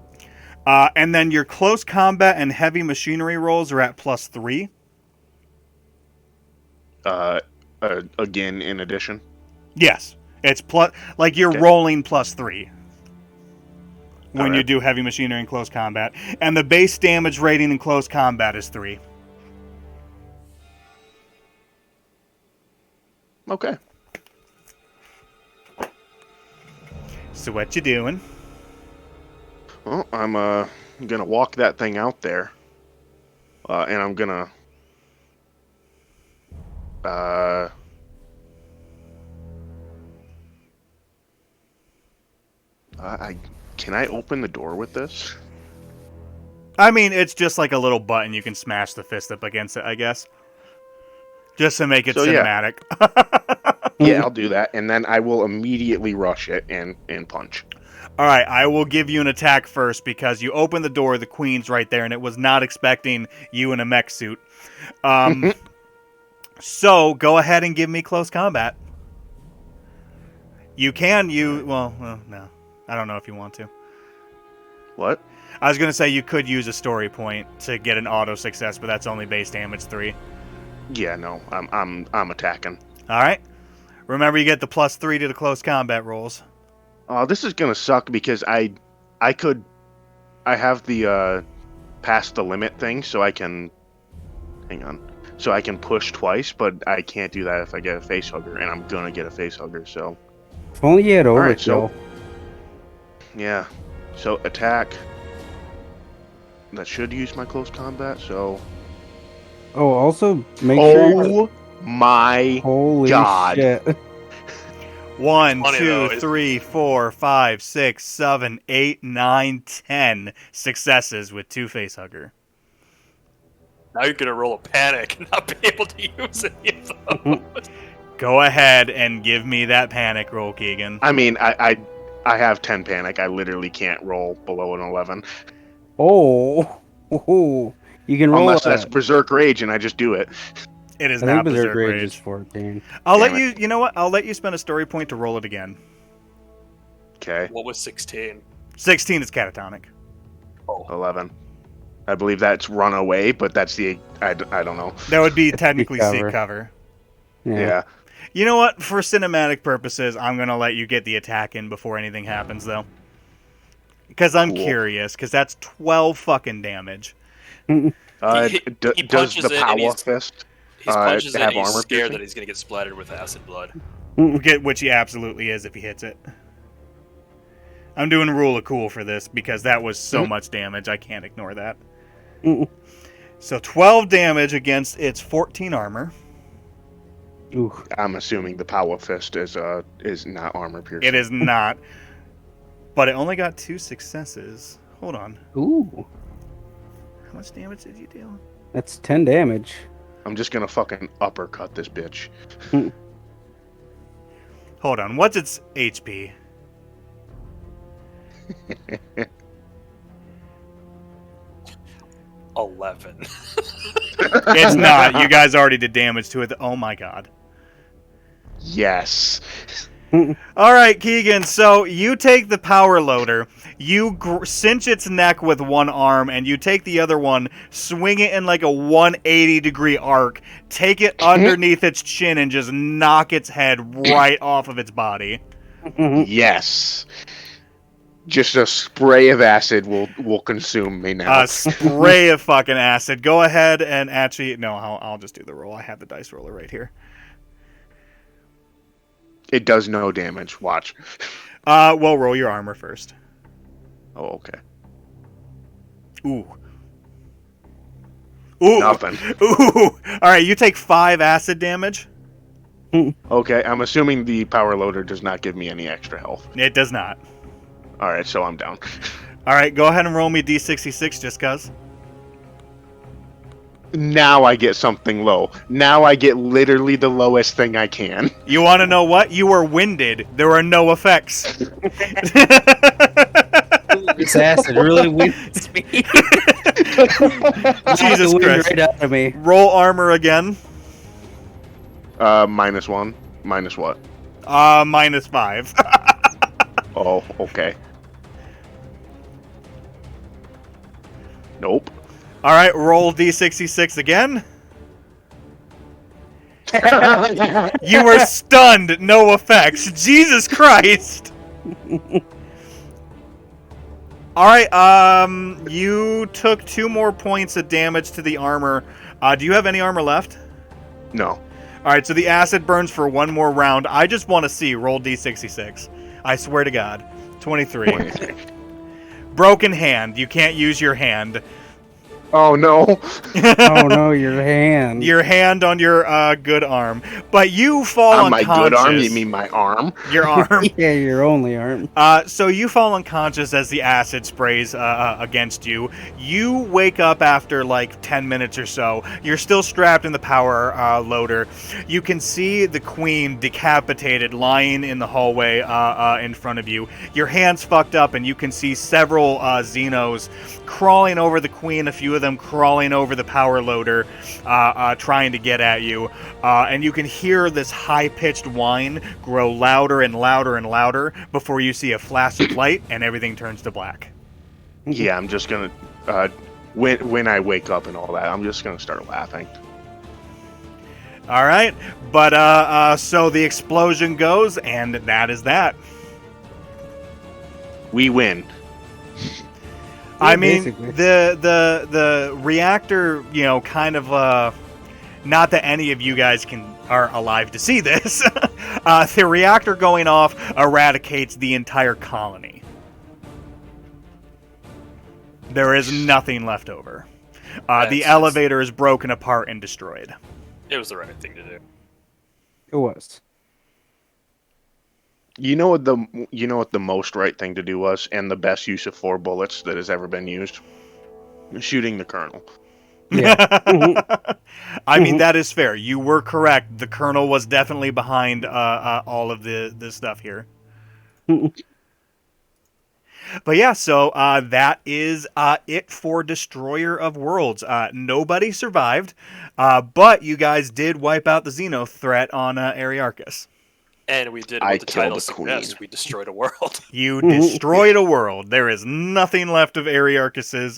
And then your close combat and heavy machinery rolls are at +3. Again, in addition. Yes. It's plus, like you're Okay. rolling +3 when you Alright. do heavy machinery and close combat. And the base damage rating in close combat is 3. Okay. So what you doing? Well, I'm gonna walk that thing out there, and I'm gonna can I open the door with this? I mean, it's just like a little button. You can smash the fist up against it, I guess. Just to make it So, yeah. cinematic. Yeah, I'll do that, and then I will immediately rush it and punch. All right, I will give you an attack first because you open the door, the queen's right there, and it was not expecting you in a mech suit. So go ahead and give me close combat. You can well, no. I don't know if you want to. What? I was going to say you could use a story point to get an auto success, but that's only base damage 3. Yeah, no, I'm attacking. All right. Remember, you get the +3 to the close combat rolls. Oh, this is gonna suck because I have the past the limit thing, so I can so I can push twice, but I can't do that if I get a face hugger, and I'm gonna get a face hugger. So If only you had overkill. right, so- yeah, so attack. That should use my close combat. So Oh, also make sure. oh my Holy God. shit! 1, Funny, 2, though, is- 3, 4, 5, 6, 7, 8, 9, 10 successes with 2 face hugger. Now you're gonna roll a panic and not be able to use any of those. Go ahead and give me that panic roll, Keegan. I mean, I have 10 panic. I literally can't roll below an 11 Oh, you can roll. unless that's Berserk Rage, and I just do it. It is I not think Berserk Berserk Rage is Rage. 14. I'll Damn let you. You know what? I'll let you spend a story point to roll it again. Okay, What was 16? 16 is catatonic. 11. I believe that's run away, but that's the I don't know. That would be technically cover. seek cover. Yeah. You know what? For cinematic purposes, I'm gonna let you get the attack in before anything happens, though. Because I'm Cool. curious. Because that's 12 fucking damage. He Does punches the it and power he's- fist? He punches it have and he's armor scared piercing? that he's gonna get splattered with acid blood. Which he absolutely is if he hits it. I'm doing rule of cool for this because that was so much damage. I can't ignore that. So 12 damage against its 14 armor. Ooh. I'm assuming the power fist is not armor piercing. It is not. But it only got 2 successes. Hold on. Ooh. How much damage did you deal? That's 10 damage. I'm just gonna fucking uppercut this bitch. Hold on. What's its HP? $11. It's not. You guys already did damage to it. Oh my god. Yes. All right, Keegan. So you take the power loader, you cinch its neck with one arm, and you take the other one, swing it in like a 180-degree arc, take it underneath its chin, and just knock its head right off of its body. Yes. Just a spray of acid will consume me now. A spray of fucking acid. Go ahead and actually, no, I'll just do the roll. I have the dice roller right here. It does no damage. Watch. Well, roll your armor first. Oh, okay. Ooh. Ooh. Nothing. Ooh. All right, you take 5 acid damage. Okay, I'm assuming the power loader does not give me any extra health. It does not. All right, so I'm down. All right, go ahead and roll me D66 just cuz. Now I get something low. Now I get literally the lowest thing I can. You want to know what? You were winded. There are no effects. This acid really wins me. Jesus Knocked the wind Christ. right out of me. Roll armor again. -1. Minus what? -5. Oh, okay. Nope. All right, roll D66 again. You were stunned. No effects. Jesus Christ. All right, you took 2 more points of damage to the armor. Do you have any armor left? No. All right, so the acid burns for 1 more round. I just want to see. Roll D66. I swear to God. 23. 23. Broken hand. You can't use your hand. Oh no! Oh no, your hand. Your hand on your good arm. But you fall On my unconscious. good arm, you mean my arm? Your arm. Yeah, your only arm. So you fall unconscious as the acid sprays against you. You wake up after like 10 minutes or so. You're still strapped in the power loader. You can see the queen decapitated lying in the hallway in front of you. Your hand's fucked up, and you can see several Xenos crawling over the queen, a few of them crawling over the power loader, trying to get at you. And you can hear this high-pitched whine grow louder and louder and louder before you see a flash of light and everything turns to black. Yeah, I'm just gonna. When I wake up and all that, I'm just gonna start laughing. All right, but so the explosion goes, and that is that. We win. I mean, basically. the reactor, you know, kind of not that any of you guys are alive to see this. The reactor going off eradicates the entire colony. There is nothing left over. The elevator is broken apart and destroyed. It was the right thing to do. It was. You know what the most right thing to do was, and the best use of 4 bullets that has ever been used? Shooting the colonel. Yeah. I mean, that is fair. You were correct. The colonel was definitely behind all of the stuff here. But yeah, so that is it for Destroyer of Worlds. Nobody survived, but you guys did wipe out the Xeno threat on Ariarchus. And we did I what the killed title the queen. suggests. We destroyed a world. You destroyed a world. There is nothing left of Ariarchus's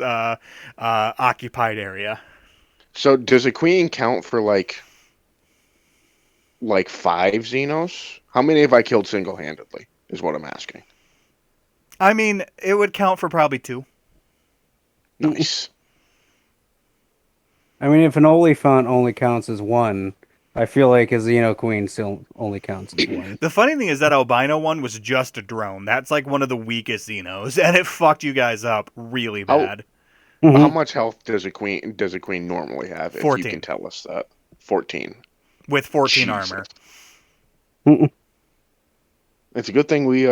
occupied area. So does a queen count for like 5 Xenos? How many have I killed single-handedly? Is what I'm asking. I mean, it would count for probably 2. Nice. I mean, if an Oliphant only counts as 1, I feel like a Xeno Queen still only counts as 1. The funny thing is that albino one was just a drone. That's like one of the weakest Xenos, and it fucked you guys up really bad. How much health does a queen normally have? If 14. you can tell us that. 14. With 14 Jesus. armor. It's a good thing we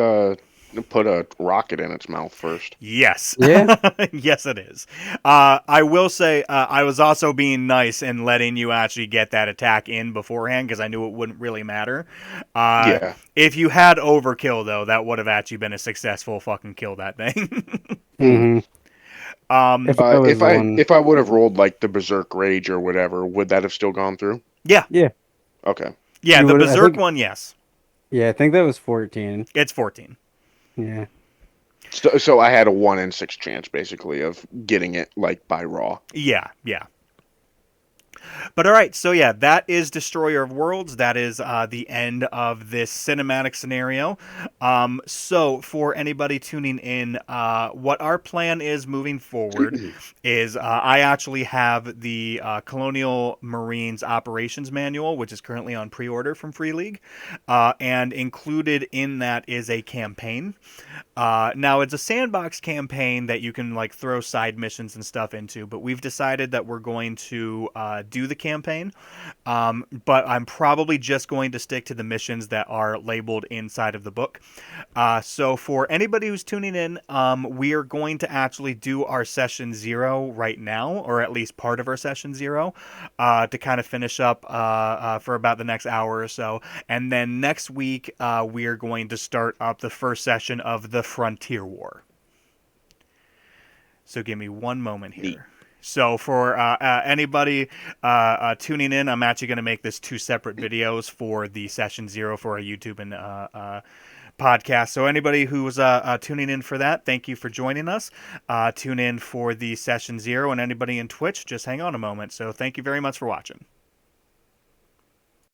put a rocket in its mouth first. Yes. Yeah? Yes, it is. I will say I was also being nice and letting you actually get that attack in beforehand because I knew it wouldn't really matter. Yeah. If you had overkill, though, that would have actually been a successful fucking kill, that thing. Mm-hmm. If I would have rolled like the Berserk Rage or whatever, would that have still gone through? Yeah. Yeah. Okay. Yeah, You the would've- I Berserk think- one, yes. Yeah, I think that was 14. It's 14. Yeah. So I had a 1 in 6 chance basically of getting it like by raw. Yeah. But all right, so yeah, that is Destroyer of Worlds. That is the end of this cinematic scenario. So for anybody tuning in, what our plan is moving forward is I actually have the Colonial Marines Operations Manual, which is currently on pre-order from Free League, and included in that is a campaign. Now it's a sandbox campaign that you can like throw side missions and stuff into, but we've decided that we're going to do the campaign, but I'm probably just going to stick to the missions that are labeled inside of the book. So for anybody who's tuning in, we are going to actually do our session 0 right now, or at least part of our session 0, to kind of finish up for about the next hour or so. And then next week, we are going to start up the first session of the Frontier War. So give me one moment here. Neat. So for anybody tuning in, I'm actually going to make this 2 separate videos for the session 0 for our YouTube and podcast. So anybody who's tuning in for that, thank you for joining us. Tune in for the session 0, and anybody in Twitch, just hang on a moment. So thank you very much for watching.